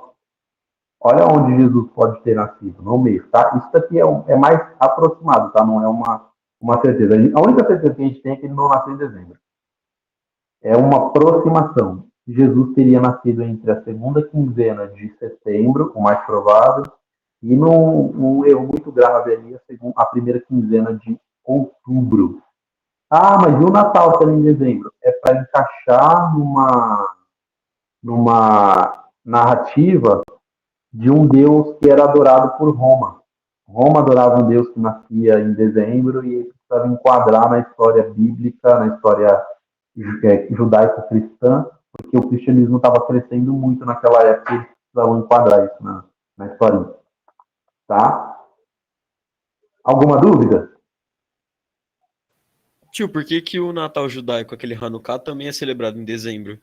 Olha onde Jesus pode ter nascido, no mês, tá? Isso daqui é mais aproximado, tá? Não é uma certeza. A única certeza que a gente tem é que ele não nasceu em dezembro. É uma aproximação. Jesus teria nascido entre a segunda quinzena de setembro, o mais provável, e num erro muito grave ali, a primeira quinzena de outubro. Ah, mas e o Natal que era em dezembro? É para encaixar numa narrativa de um Deus que era adorado por Roma. Roma adorava um Deus que nascia em dezembro e ele precisava enquadrar na história bíblica, na história judaico-cristã, porque o cristianismo estava crescendo muito naquela época e eles precisavam enquadrar isso na história. Tá? Alguma dúvida? Tio, por que o Natal judaico, aquele Hanukkah, também é celebrado em dezembro?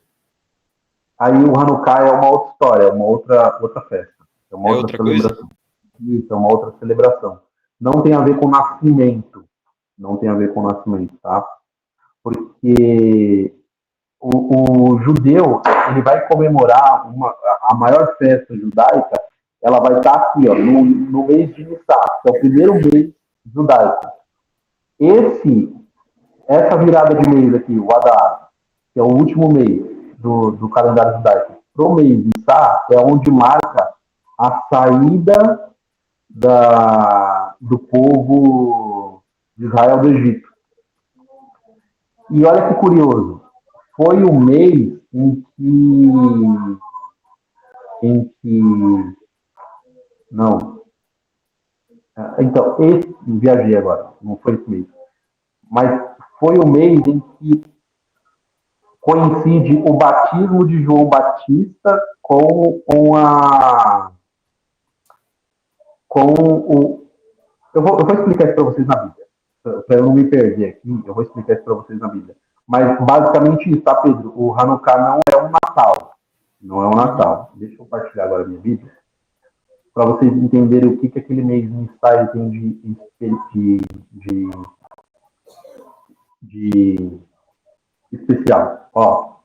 Aí o Hanukkah é uma outra história, é uma outra festa. É uma outra outra coisa? celebração. Isso, é uma outra celebração. Não tem a ver com nascimento. Não tem a ver com nascimento, tá? Porque o judeu, ele vai comemorar a maior festa judaica, ela vai estar aqui, ó, no mês de Nissá, que é o primeiro mês judaico. Essa virada de mês aqui, o Adar, que é o último mês do calendário judaico, pro mês de Nissá, é onde marca a saída do povo de Israel do Egito. E olha que curioso, foi o mês em que não. Então, viajei agora, não foi esse mês. Mas foi o mês em que coincide o batismo de João Batista com o. Eu vou explicar isso para vocês na Bíblia. Para eu não me perder aqui, eu vou explicar isso para vocês na Bíblia. Mas basicamente isso, tá, Pedro? O Hanukkah não é um Natal. Não é um Natal. Deixa eu compartilhar agora a minha Bíblia. Para vocês entenderem o que aquele mês Nissá tem de especial. Ó,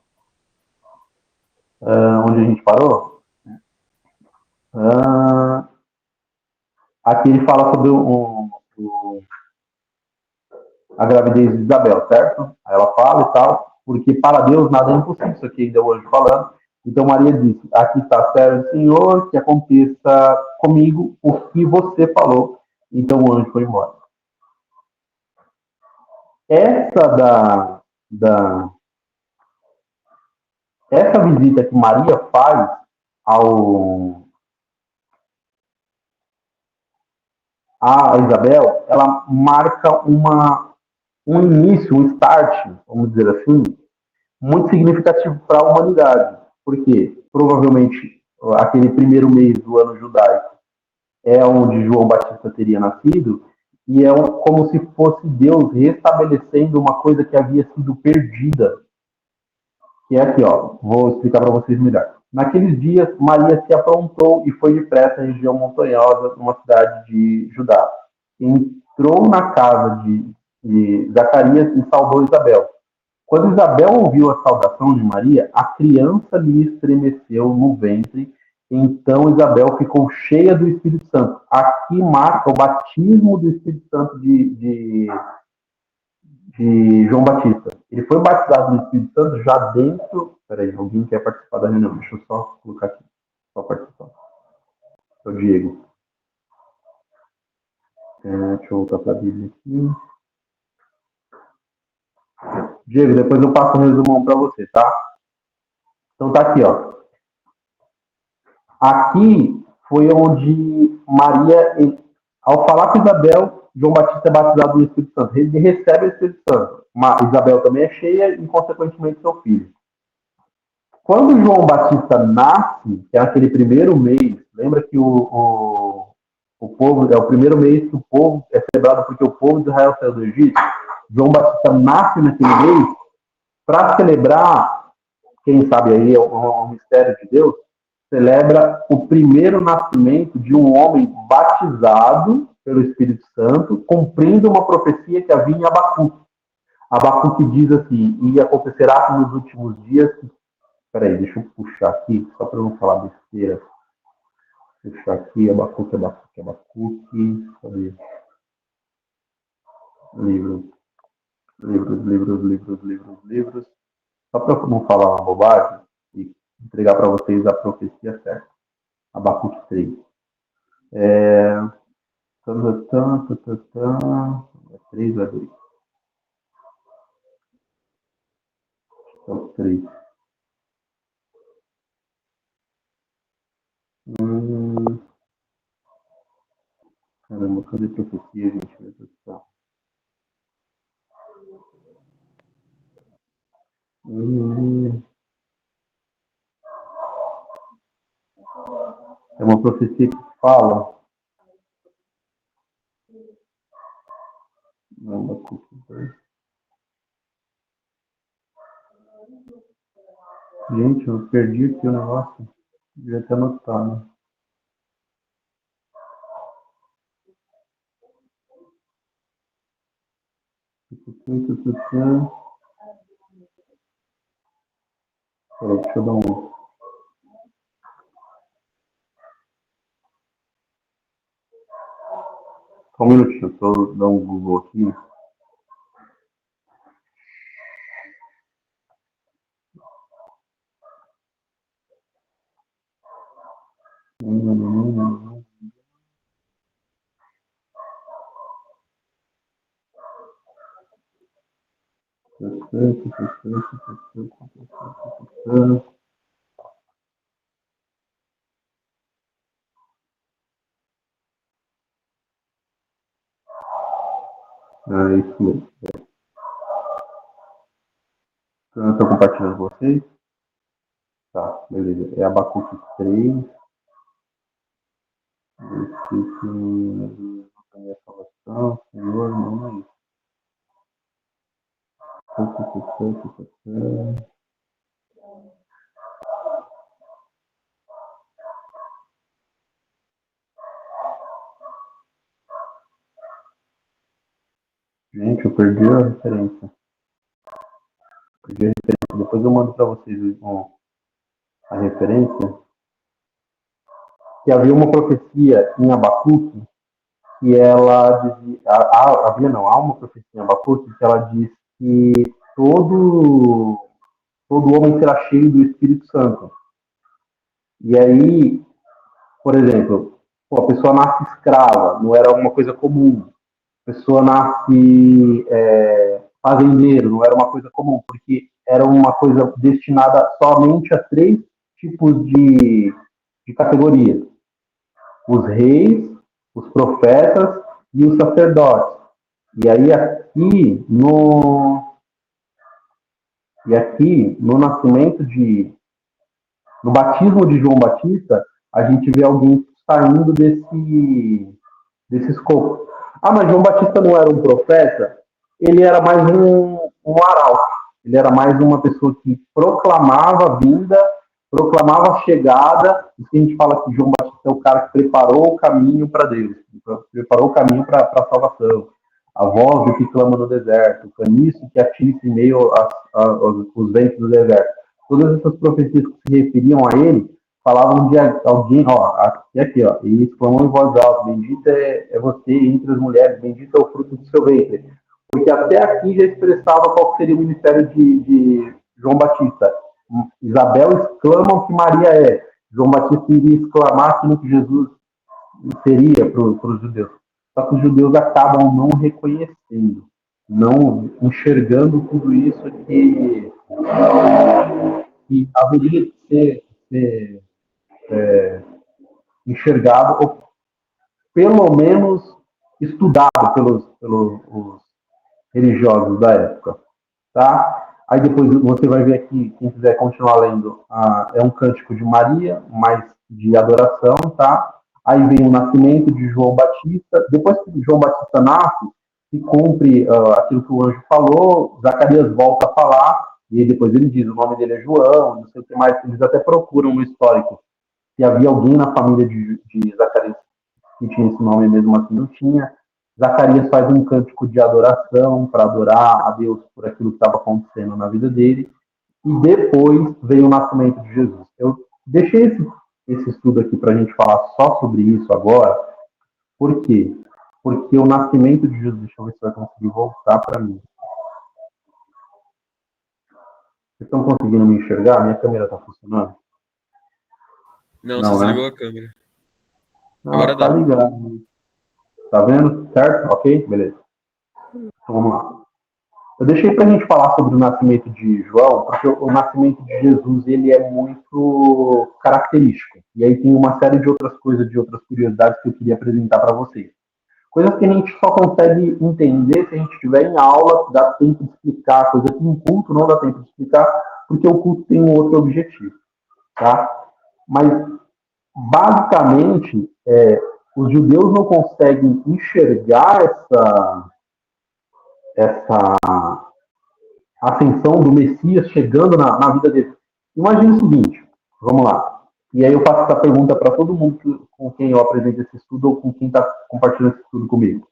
onde a gente parou? Aqui ele fala sobre a gravidez de Isabel, certo? Aí ela fala e tal, porque para Deus nada é impossível, isso aqui ainda é o anjo falando. Então Maria disse, aqui está a serva do Senhor, que aconteça comigo o que você falou. Então o anjo foi embora. Essa essa visita que Maria faz ao, a Isabel, ela marca um início, um start, vamos dizer assim, muito significativo para a humanidade. Porque provavelmente aquele primeiro mês do ano judaico é onde João Batista teria nascido, e é como se fosse Deus restabelecendo uma coisa que havia sido perdida. Que é aqui, ó, vou explicar para vocês melhor. Naqueles dias, Maria se aprontou e foi depressa à região montanhosa, numa cidade de Judá. Entrou na casa de Zacarias e saudou Isabel. Quando Isabel ouviu a saudação de Maria, a criança lhe estremeceu no ventre. Então Isabel ficou cheia do Espírito Santo. Aqui marca o batismo do Espírito Santo de João Batista. Ele foi batizado no Espírito Santo já dentro. Peraí, alguém quer participar da reunião? Deixa eu só colocar aqui. Só participar. É o Diego. Deixa eu voltar para a Bíblia aqui. Diego, depois eu passo um resumão para você, tá? Então tá aqui, ó. Aqui foi onde Maria, ao falar com Isabel, João Batista é batizado no Espírito Santo. Ele recebe o Espírito Santo. Isabel também é cheia e, consequentemente, seu filho. Quando João Batista nasce, que é aquele primeiro mês, lembra que o povo, é o primeiro mês que o povo é celebrado porque o povo de Israel saiu do Egito. João Batista nasce naquele mês para celebrar, quem sabe aí é um mistério de Deus, celebra o primeiro nascimento de um homem batizado pelo Espírito Santo, cumprindo uma profecia que havia em Abacuque. Abacuque diz assim, e acontecerá que nos últimos dias... Peraí, deixa eu puxar aqui, só para eu não falar besteira. Puxar aqui, Abacuque. Cadê? Livros. Só para eu não falar uma bobagem e entregar para vocês a profecia certa. Abacuque 3. É 3 ou é 2? Então, 3. Caramba, cadê profecia, gente? Meu Deus do céu. É uma profecia que fala. Não, gente, eu perdi aqui o negócio. Devia ter anotado. Peraí, deixa eu dar um. Só um minutinho, só dar um Google aqui. É isso mesmo. Então, eu estou compartilhando com vocês. Tá, beleza. É Abacuque 3. Versículo. A salvação, Senhor, não é isso. Gente, eu perdi a referência. Depois eu mando para vocês a referência. Que havia uma profecia em Abacuque que ela dizia, havia não, há uma profecia em Abacuque que ela diz que todo, todo homem será cheio do Espírito Santo. E aí, por exemplo, a pessoa nasce escrava, não era uma coisa comum. A pessoa nasce fazendeiro, não era uma coisa comum, porque era uma coisa destinada somente a três tipos de categorias: os reis, os profetas e os sacerdotes. E aí aqui no nascimento no batismo de João Batista, a gente vê alguém saindo desse escopo. Ah, mas João Batista não era um profeta? Ele era mais um arauto. Ele era mais uma pessoa que proclamava a vinda, proclamava a chegada. Isso que a gente fala que João Batista é o cara que preparou o caminho para Deus, preparou o caminho para a salvação. A voz do que clama no deserto, o caniço que atiça em meio aos ventos do deserto. Todas essas profecias que se referiam a ele falavam de alguém, aqui, e exclamam em voz alta: bendita é você entre as mulheres, bendito é o fruto do seu ventre. Porque até aqui já expressava qual seria o ministério de João Batista. Isabel exclama o que Maria é. João Batista iria exclamar aquilo que Jesus seria para os judeus. Só que os judeus acabam não reconhecendo, não enxergando tudo isso que haveria de ser enxergado, ou pelo menos estudado pelos religiosos da época. Tá? Aí depois você vai ver aqui, quem quiser continuar lendo, é um cântico de Maria, mais de adoração, tá? Aí vem o nascimento de João Batista. Depois que João Batista nasce, se cumpre aquilo que o anjo falou, Zacarias volta a falar, e depois ele diz: o nome dele é João, não sei o que mais. Eles até procuram no histórico se havia alguém na família de Zacarias que tinha esse nome, mesmo assim não tinha. Zacarias faz um cântico de adoração para adorar a Deus por aquilo que estava acontecendo na vida dele. E depois veio o nascimento de Jesus. Eu deixei esse estudo aqui para a gente falar só sobre isso agora. Por quê? Porque o nascimento de Jesus, deixa eu ver se vai conseguir voltar para mim. Vocês estão conseguindo me enxergar? Minha câmera está funcionando? Não, Não, você né? desligou a câmera. Não, Agora tá dá. ligado. Tá vendo? Certo? Ok? Beleza. Então vamos lá. Eu deixei para a gente falar sobre o nascimento de João, porque o nascimento de Jesus ele é muito característico. E aí tem uma série de outras coisas, de outras curiosidades que eu queria apresentar para vocês. Coisas que a gente só consegue entender se a gente estiver em aula, dá tempo de explicar, coisa que em culto não dá tempo de explicar, porque o culto tem um outro objetivo. Tá? Mas, basicamente, os judeus não conseguem enxergar essa ascensão do Messias chegando na vida dele. Imagina o seguinte, vamos lá. E aí eu faço essa pergunta para todo mundo com quem eu apresento esse estudo ou com quem está compartilhando esse estudo comigo.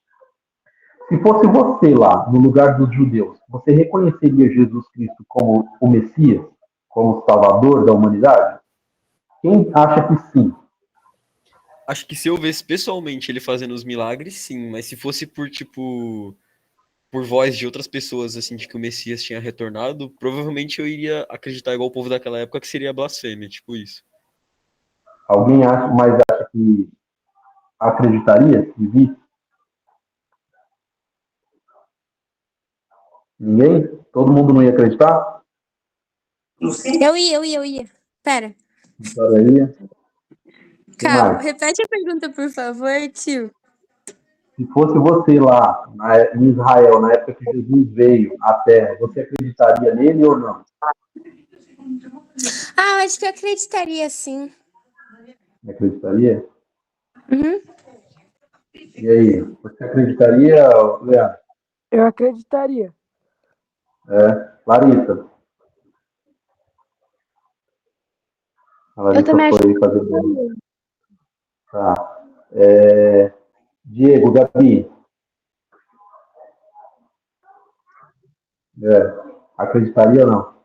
Se fosse você lá, no lugar dos judeus, você reconheceria Jesus Cristo como o Messias, como o Salvador da humanidade? Quem acha que sim? Acho que se eu visse pessoalmente ele fazendo os milagres, sim. Mas se fosse por, tipo, por voz de outras pessoas, assim, de que o Messias tinha retornado, provavelmente eu iria acreditar igual o povo daquela época que seria blasfêmia, tipo isso. Alguém acha que acreditaria se visse? Ninguém? Todo mundo não ia acreditar? Eu ia. Pera, Acreditaria? Quem calma. mais? Repete a pergunta, por favor, tio. Se fosse você lá, em Israel, na época que Jesus veio à Terra, você acreditaria nele ou não? Ah, eu acho que eu acreditaria, sim. Acreditaria? Uhum. E aí, você acreditaria, Leandro? Eu acreditaria. Larissa. A Eu Larissa também acho que foi fazer bem. Tá. Diego, Gabi. Acreditaria ou não?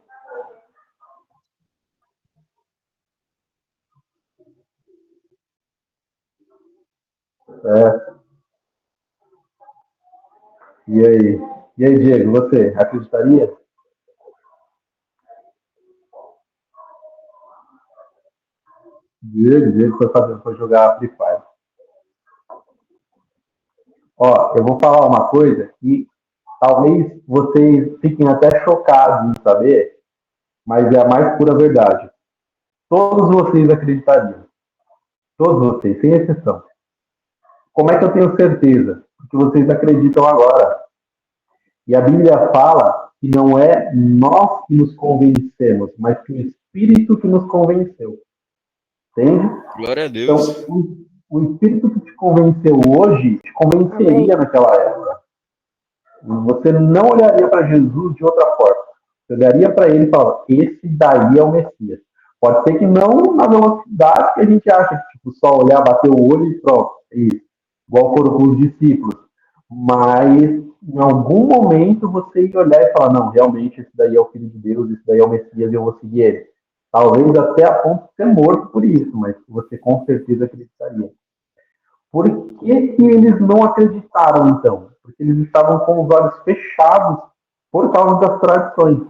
E aí? E aí, Diego, você acreditaria? Diego foi jogar Free Fire. Ó, eu vou falar uma coisa que talvez vocês fiquem até chocados em saber, mas é a mais pura verdade. Todos vocês acreditariam. Todos vocês, sem exceção. Como é que eu tenho certeza? Porque vocês acreditam agora. E a Bíblia fala que não é nós que nos convencemos, mas que o Espírito que nos convenceu. Entende? Glória a Então, Deus. o Espírito que te convenceu hoje te convenceria naquela época. Você não olharia para Jesus de outra forma. Você olharia para ele e falaria, esse daí é o Messias. Pode ser que não na velocidade que a gente acha, que tipo, só olhar, bater o olho e pronto. É isso. Igual foram com os discípulos. Mas em algum momento você ia olhar e falar, não, realmente esse daí é o Filho de Deus, esse daí é o Messias e eu vou seguir ele. Talvez até a ponto de ser morto por isso, mas você com certeza acreditaria. Por que, que eles não acreditaram, então? Porque eles estavam com os olhos fechados por causa das tradições.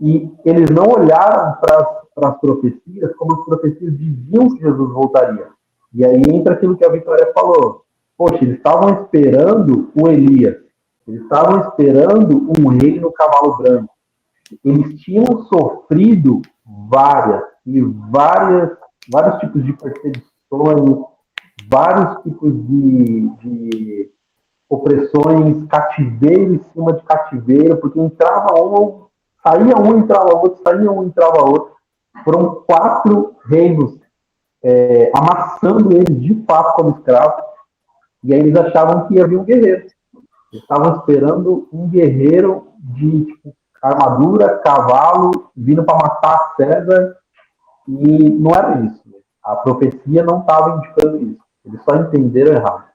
E eles não olharam para as profecias como as profecias diziam que Jesus voltaria. E aí entra aquilo que a Vitória falou. Poxa, eles estavam esperando o Elias. Eles estavam esperando um rei no cavalo branco. Eles tinham sofrido vários tipos de perseguições, vários tipos de opressões, cativeiro em cima de cativeiro, porque entrava um, saía um, entrava outro, saía um, entrava outro. Foram 4 reinos amassando eles de fato como escravos, e aí eles achavam que ia vir um guerreiro. Eles estavam esperando um guerreiro de tipo, armadura, cavalo, vindo para matar a César, e não era isso. A profecia não estava indicando isso. Eles só entenderam errado.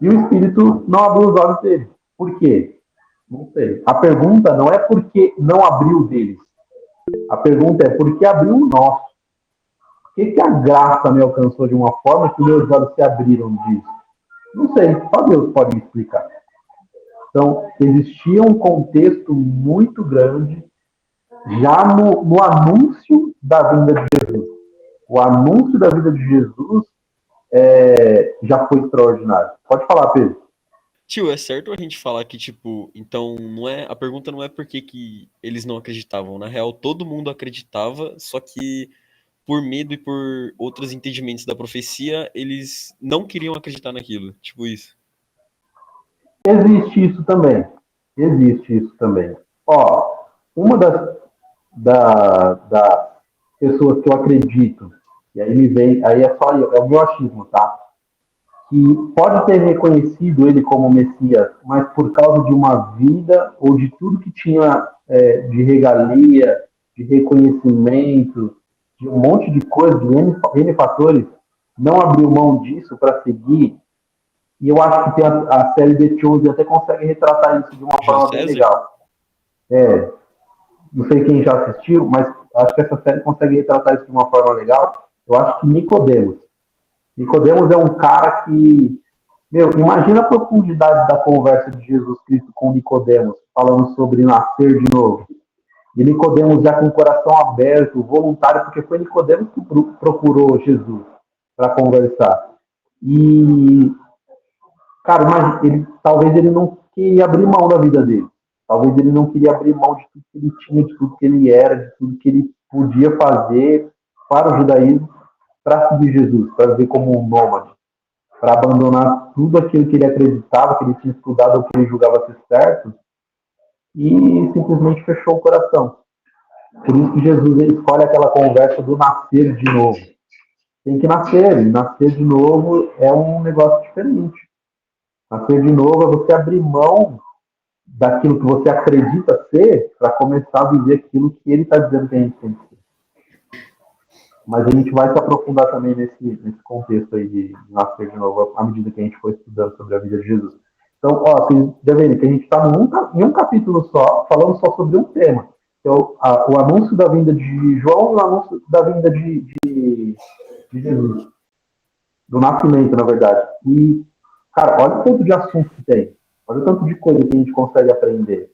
E o Espírito não abriu os olhos deles. Por quê? Não sei. A pergunta não é porque não abriu deles. A pergunta é por que abriu o nosso. Por que a graça me alcançou de uma forma que meus olhos se abriram disso? Não sei. Só Deus pode me explicar. Então, existia um contexto muito grande já no anúncio da vinda de Jesus. O anúncio da vida de Jesus já foi extraordinário. Pode falar, Pedro. Tio, é certo a gente falar que, tipo, então, a pergunta não é por que eles não acreditavam. Na real, todo mundo acreditava, só que por medo e por outros entendimentos da profecia, eles não queriam acreditar naquilo. Tipo isso. Existe isso também. Ó, uma das pessoas que eu acredito, e aí me vem, aí é o meu achismo, tá? Que pode ter reconhecido ele como Messias, mas por causa de uma vida ou de tudo que tinha de regalia, de reconhecimento, de um monte de coisa, de N fatores, não abriu mão disso para seguir. E eu acho que tem a série The Chosen até consegue retratar isso de uma forma bem legal. Não sei quem já assistiu, mas acho que essa série consegue retratar isso de uma forma legal. Eu acho que Nicodemos é um cara que... imagina a profundidade da conversa de Jesus Cristo com Nicodemos, falando sobre nascer de novo. E Nicodemos já com o coração aberto, voluntário, porque foi Nicodemos que procurou Jesus para conversar. E, cara, talvez ele não queria abrir mão da vida dele. Talvez ele não queria abrir mão de tudo que ele tinha, de tudo que ele era, de tudo que ele podia fazer para o judaísmo, para seguir Jesus, para viver como um nômade, para abandonar tudo aquilo que ele acreditava, que ele tinha estudado, ou que ele julgava ser certo, e simplesmente fechou o coração. Por isso que Jesus escolhe aquela conversa do nascer de novo. Tem que nascer, e nascer de novo é um negócio diferente. Nascer de novo é você abrir mão daquilo que você acredita ser para começar a viver aquilo que ele está dizendo que a gente tem que ser. Mas a gente vai se aprofundar também nesse contexto aí de nascer de novo, à medida que a gente for estudando sobre a vida de Jesus. Então, vocês devem ver que a gente está em um capítulo só, falando só sobre um tema. Então, o anúncio da vinda de João e o anúncio da vinda de Jesus. Do nascimento, na verdade. E, cara, olha o tanto de assunto que tem. Olha o tanto de coisa que a gente consegue aprender.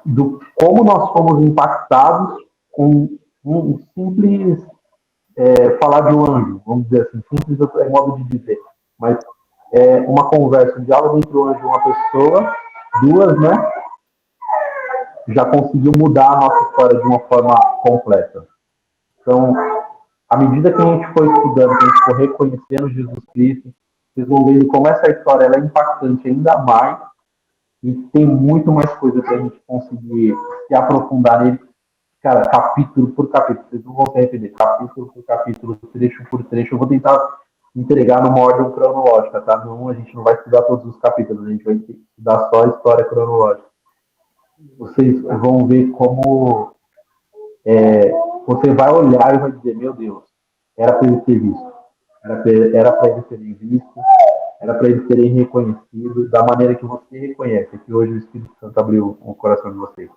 Do como nós fomos impactados com um simples falar de um anjo, vamos dizer assim, simples é modo de dizer, mas é uma conversa, um diálogo entre o anjo e uma pessoa, duas, né? Já conseguiu mudar a nossa história de uma forma completa. Então, à medida que a gente for estudando, que a gente for reconhecendo Jesus Cristo, vocês vão vendo como essa história ela é impactante ainda mais e tem muito mais coisa para a gente conseguir se aprofundar nele, cara, capítulo por capítulo. Vocês não vão se arrepender, capítulo por capítulo, trecho por trecho. Eu vou tentar entregar numa ordem cronológica, tá? Não, a gente não vai estudar todos os capítulos, a gente vai estudar só a história cronológica. Vocês vão ver como você vai olhar e vai dizer, meu Deus, era para eles terem visto, era para eles terem visto, era para eles terem reconhecido da maneira que você reconhece, que hoje o Espírito Santo abriu o coração de vocês.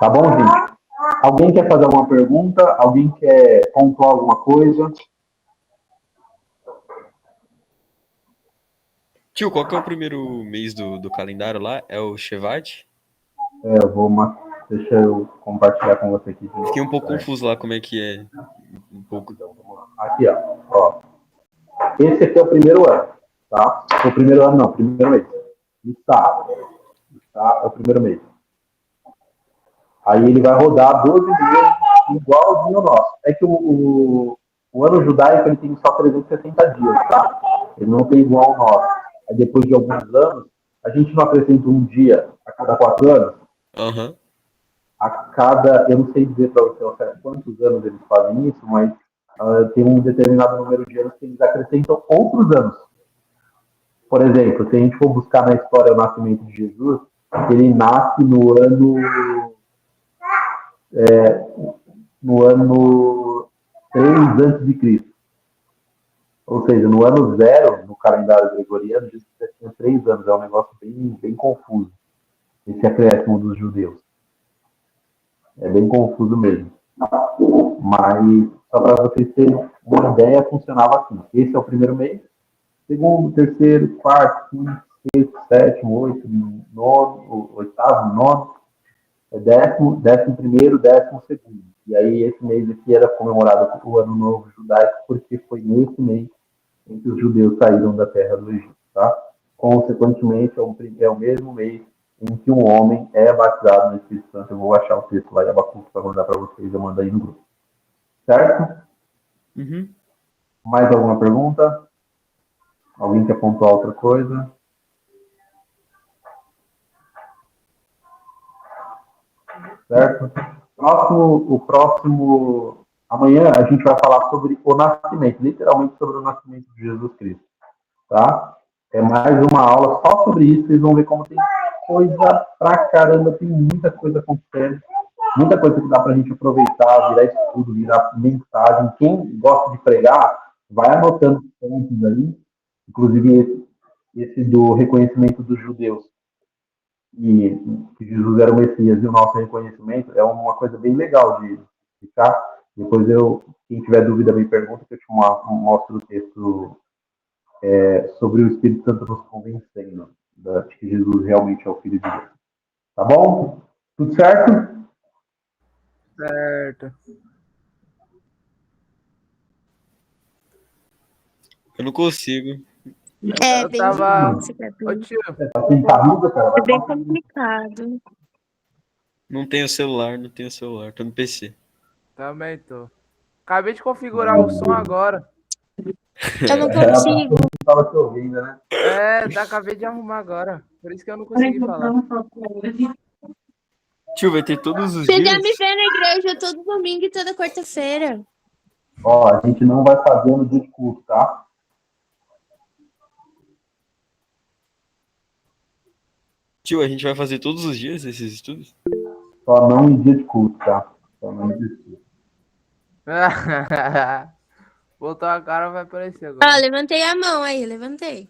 Tá bom, gente? Alguém quer fazer alguma pergunta? Alguém quer pontuar alguma coisa? Tio, qual que é o primeiro mês do calendário lá? É o Shevat? Deixa eu compartilhar com você aqui de novo. Fiquei um pouco confuso lá como é que é. Um pouco. Então, vamos lá. Aqui, ó. Esse aqui é o primeiro ano, tá? O primeiro ano não, primeiro mês. Está é o primeiro mês. Aí ele vai rodar 12 meses igualzinho ao nosso. É que o ano judaico ele tem só 360 dias, tá? Ele não tem igual ao nosso. Aí depois de alguns anos, a gente não acrescenta um dia a cada 4 anos? Aham. Eu não sei dizer para você quantos anos eles fazem isso, mas tem um determinado número de anos que eles acrescentam outros anos. Por exemplo, se a gente for buscar na história o nascimento de Jesus, ele nasce no ano 3 antes de Cristo. Ou seja, no ano 0, no calendário gregoriano, Jesus já tinha 3 anos. É um negócio bem confuso, esse acréscimo dos judeus. É bem confuso mesmo. Mas, só para vocês terem uma ideia, funcionava assim. Esse é o primeiro mês. Segundo, terceiro, quarto, quinto, sexto, sétimo, nono, oitavo, nono, décimo primeiro, 12º. E aí esse mês aqui era comemorado o Ano Novo Judaico, porque foi nesse mês em que os judeus saíram da terra do Egito, tá? Consequentemente, é o mesmo mês em que um homem é batizado no Espírito Santo. Eu vou achar o texto lá de Abacuque para mandar para vocês, eu mando aí no grupo. Certo? Uhum. Mais alguma pergunta? Alguém quer pontuar outra coisa? Certo? Amanhã a gente vai falar sobre o nascimento, literalmente sobre o nascimento de Jesus Cristo. Tá? É mais uma aula só sobre isso, vocês vão ver como tem coisa pra caramba, tem muita coisa acontecendo, muita coisa que dá pra gente aproveitar, virar estudo, virar mensagem. Quem gosta de pregar, vai anotando os pontos aí, inclusive esse do reconhecimento dos judeus, e que Jesus era o Messias, e o nosso reconhecimento é uma coisa bem legal de ficar. Depois quem tiver dúvida me pergunta, que eu te mostro o texto sobre o Espírito Santo nos convencendo de que Jesus realmente é o Filho de Deus. Tá bom? Tudo certo? Certo. Eu não consigo. É Eu bem tava. difícil, Ô Gabi. tio, Tá sem camisa, cara? É bem complicado. Não tenho celular, tô no PC. também tô. Acabei de configurar o som agora. Eu não consigo. Não tava te ouvindo, né? Acabei de arrumar agora. Por isso que eu não consegui falar. Tio, vai ter todos os Você já dias? me vê na igreja todo domingo e toda quarta-feira. Ó, a gente não vai fazer no dia de culto, tá? Tio, a gente vai fazer todos os dias esses estudos? Só não em dia de culto, tá? Só não em dia de culto. Botou a cara, vai aparecer Ó, agora. levantei a mão aí, levantei.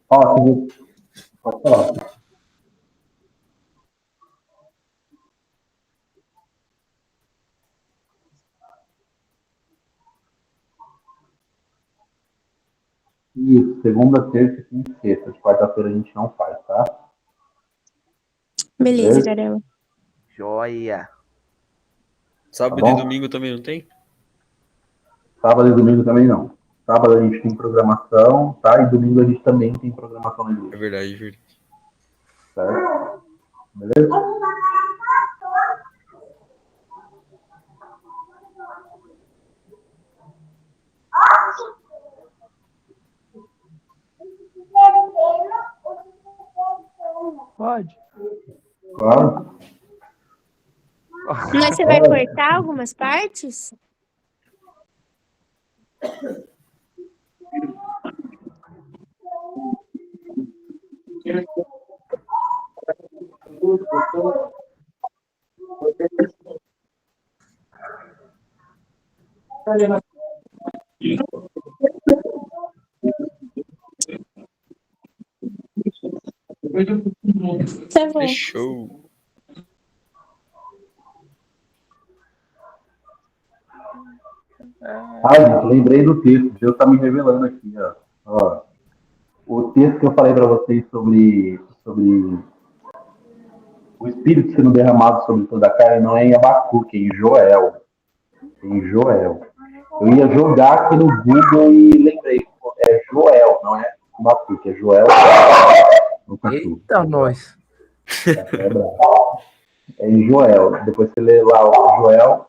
Ó, pode falar. Isso, segunda, terça, quinta e sexta. De quarta-feira a gente não faz, tá? Beleza, Beleza? Garela. Joia. Sábado Tá e bom? domingo também não tem? Sábado e domingo também não. Sábado a gente tem programação, tá? E domingo a gente também tem programação na É igreja, verdade, é verdade. certo? Beleza? Pode. Claro? Mas você vai cortar algumas partes? Tá bom. Fechou. Ah, gente, lembrei do texto. Deus tá me revelando aqui, ó. Ó, o texto que eu falei para vocês sobre o Espírito sendo derramado sobre toda a carne não é em Abacuque, é em Joel. É em Joel. Eu ia jogar aqui no Google e lembrei. É Joel, não é Abacuque, é Joel. No cachorro. Eita, nós. É bravo. É em Joel. Depois você lê lá o Joel.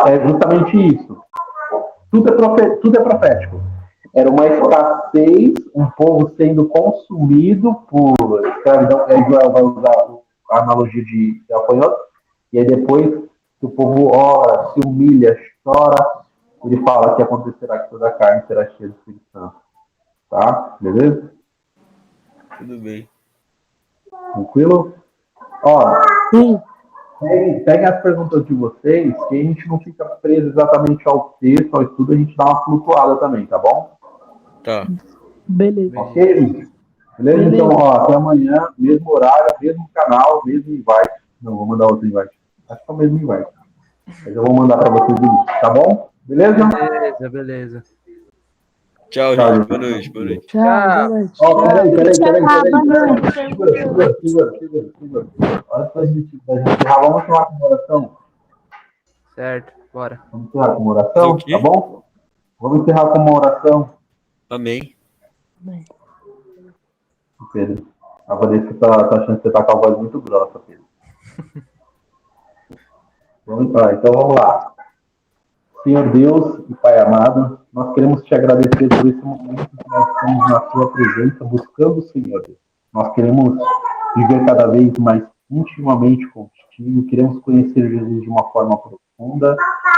É justamente isso. Tudo é profético. Era uma escassez, um povo sendo consumido por escravidão. Aí Joel vai usar a analogia de gafanhoto. E aí depois que o povo ora, se humilha, chora, ele fala que acontecerá que toda a carne será cheia do Espírito Santo. Tá? Beleza? Tudo bem. Tranquilo? Ó, peguem as perguntas de vocês, que a gente não fica preso exatamente ao texto, ao estudo, a gente dá uma flutuada também, tá bom? Tá. Beleza. Ok? Beleza? Então, ó, até amanhã, mesmo horário, mesmo canal, mesmo invite. Não, vou mandar outro invite. Acho que é o mesmo invite. Mas eu vou mandar pra vocês o link, tá bom? Beleza? Beleza, beleza. Tchau, Tchau, gente. gente. Boa noite, boa noite. Tchau, boa noite. Ó, peraí. Tchau. Segura. Antes da gente encerrar, vamos chamar com uma oração? Certo, bora. Vamos encerrar com uma Fazer oração, o quê? tá bom? Vamos encerrar com uma oração. Amém. Pedro. A Vanessa tá achando que você tá com a voz muito grossa, Pedro. Então vamos lá. Senhor Deus e Pai amado, nós queremos te agradecer por esse momento que nós estamos na tua presença, buscando o Senhor Deus. Nós queremos viver cada vez mais intimamente contigo, queremos conhecer Jesus de uma forma profunda,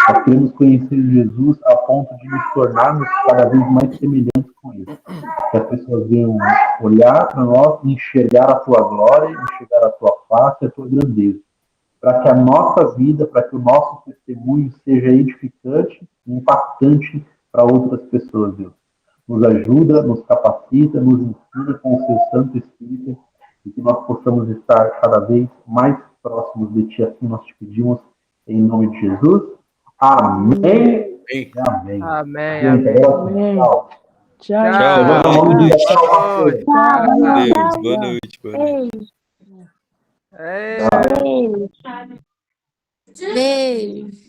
nós queremos conhecer Jesus a ponto de nos tornarmos cada vez mais semelhantes com Ele. Que as pessoas venham olhar para nós e enxergar a tua glória, enxergar a tua face, a tua grandeza. Para que a nossa vida, para que o nosso testemunho seja edificante e impactante para outras pessoas, Deus. Nos ajuda, nos capacita, nos ensina com o seu Santo Espírito e que nós possamos estar cada vez mais próximos de Ti, assim nós te pedimos, em nome de Jesus. Amém. Amém. Amém. Amém, Gente, amém. agora, tchau. Tchau. Tchau, Vamos gente. deixar uma coisa. Deus. Boa noite, boa noite. É. Beijo. Beijo.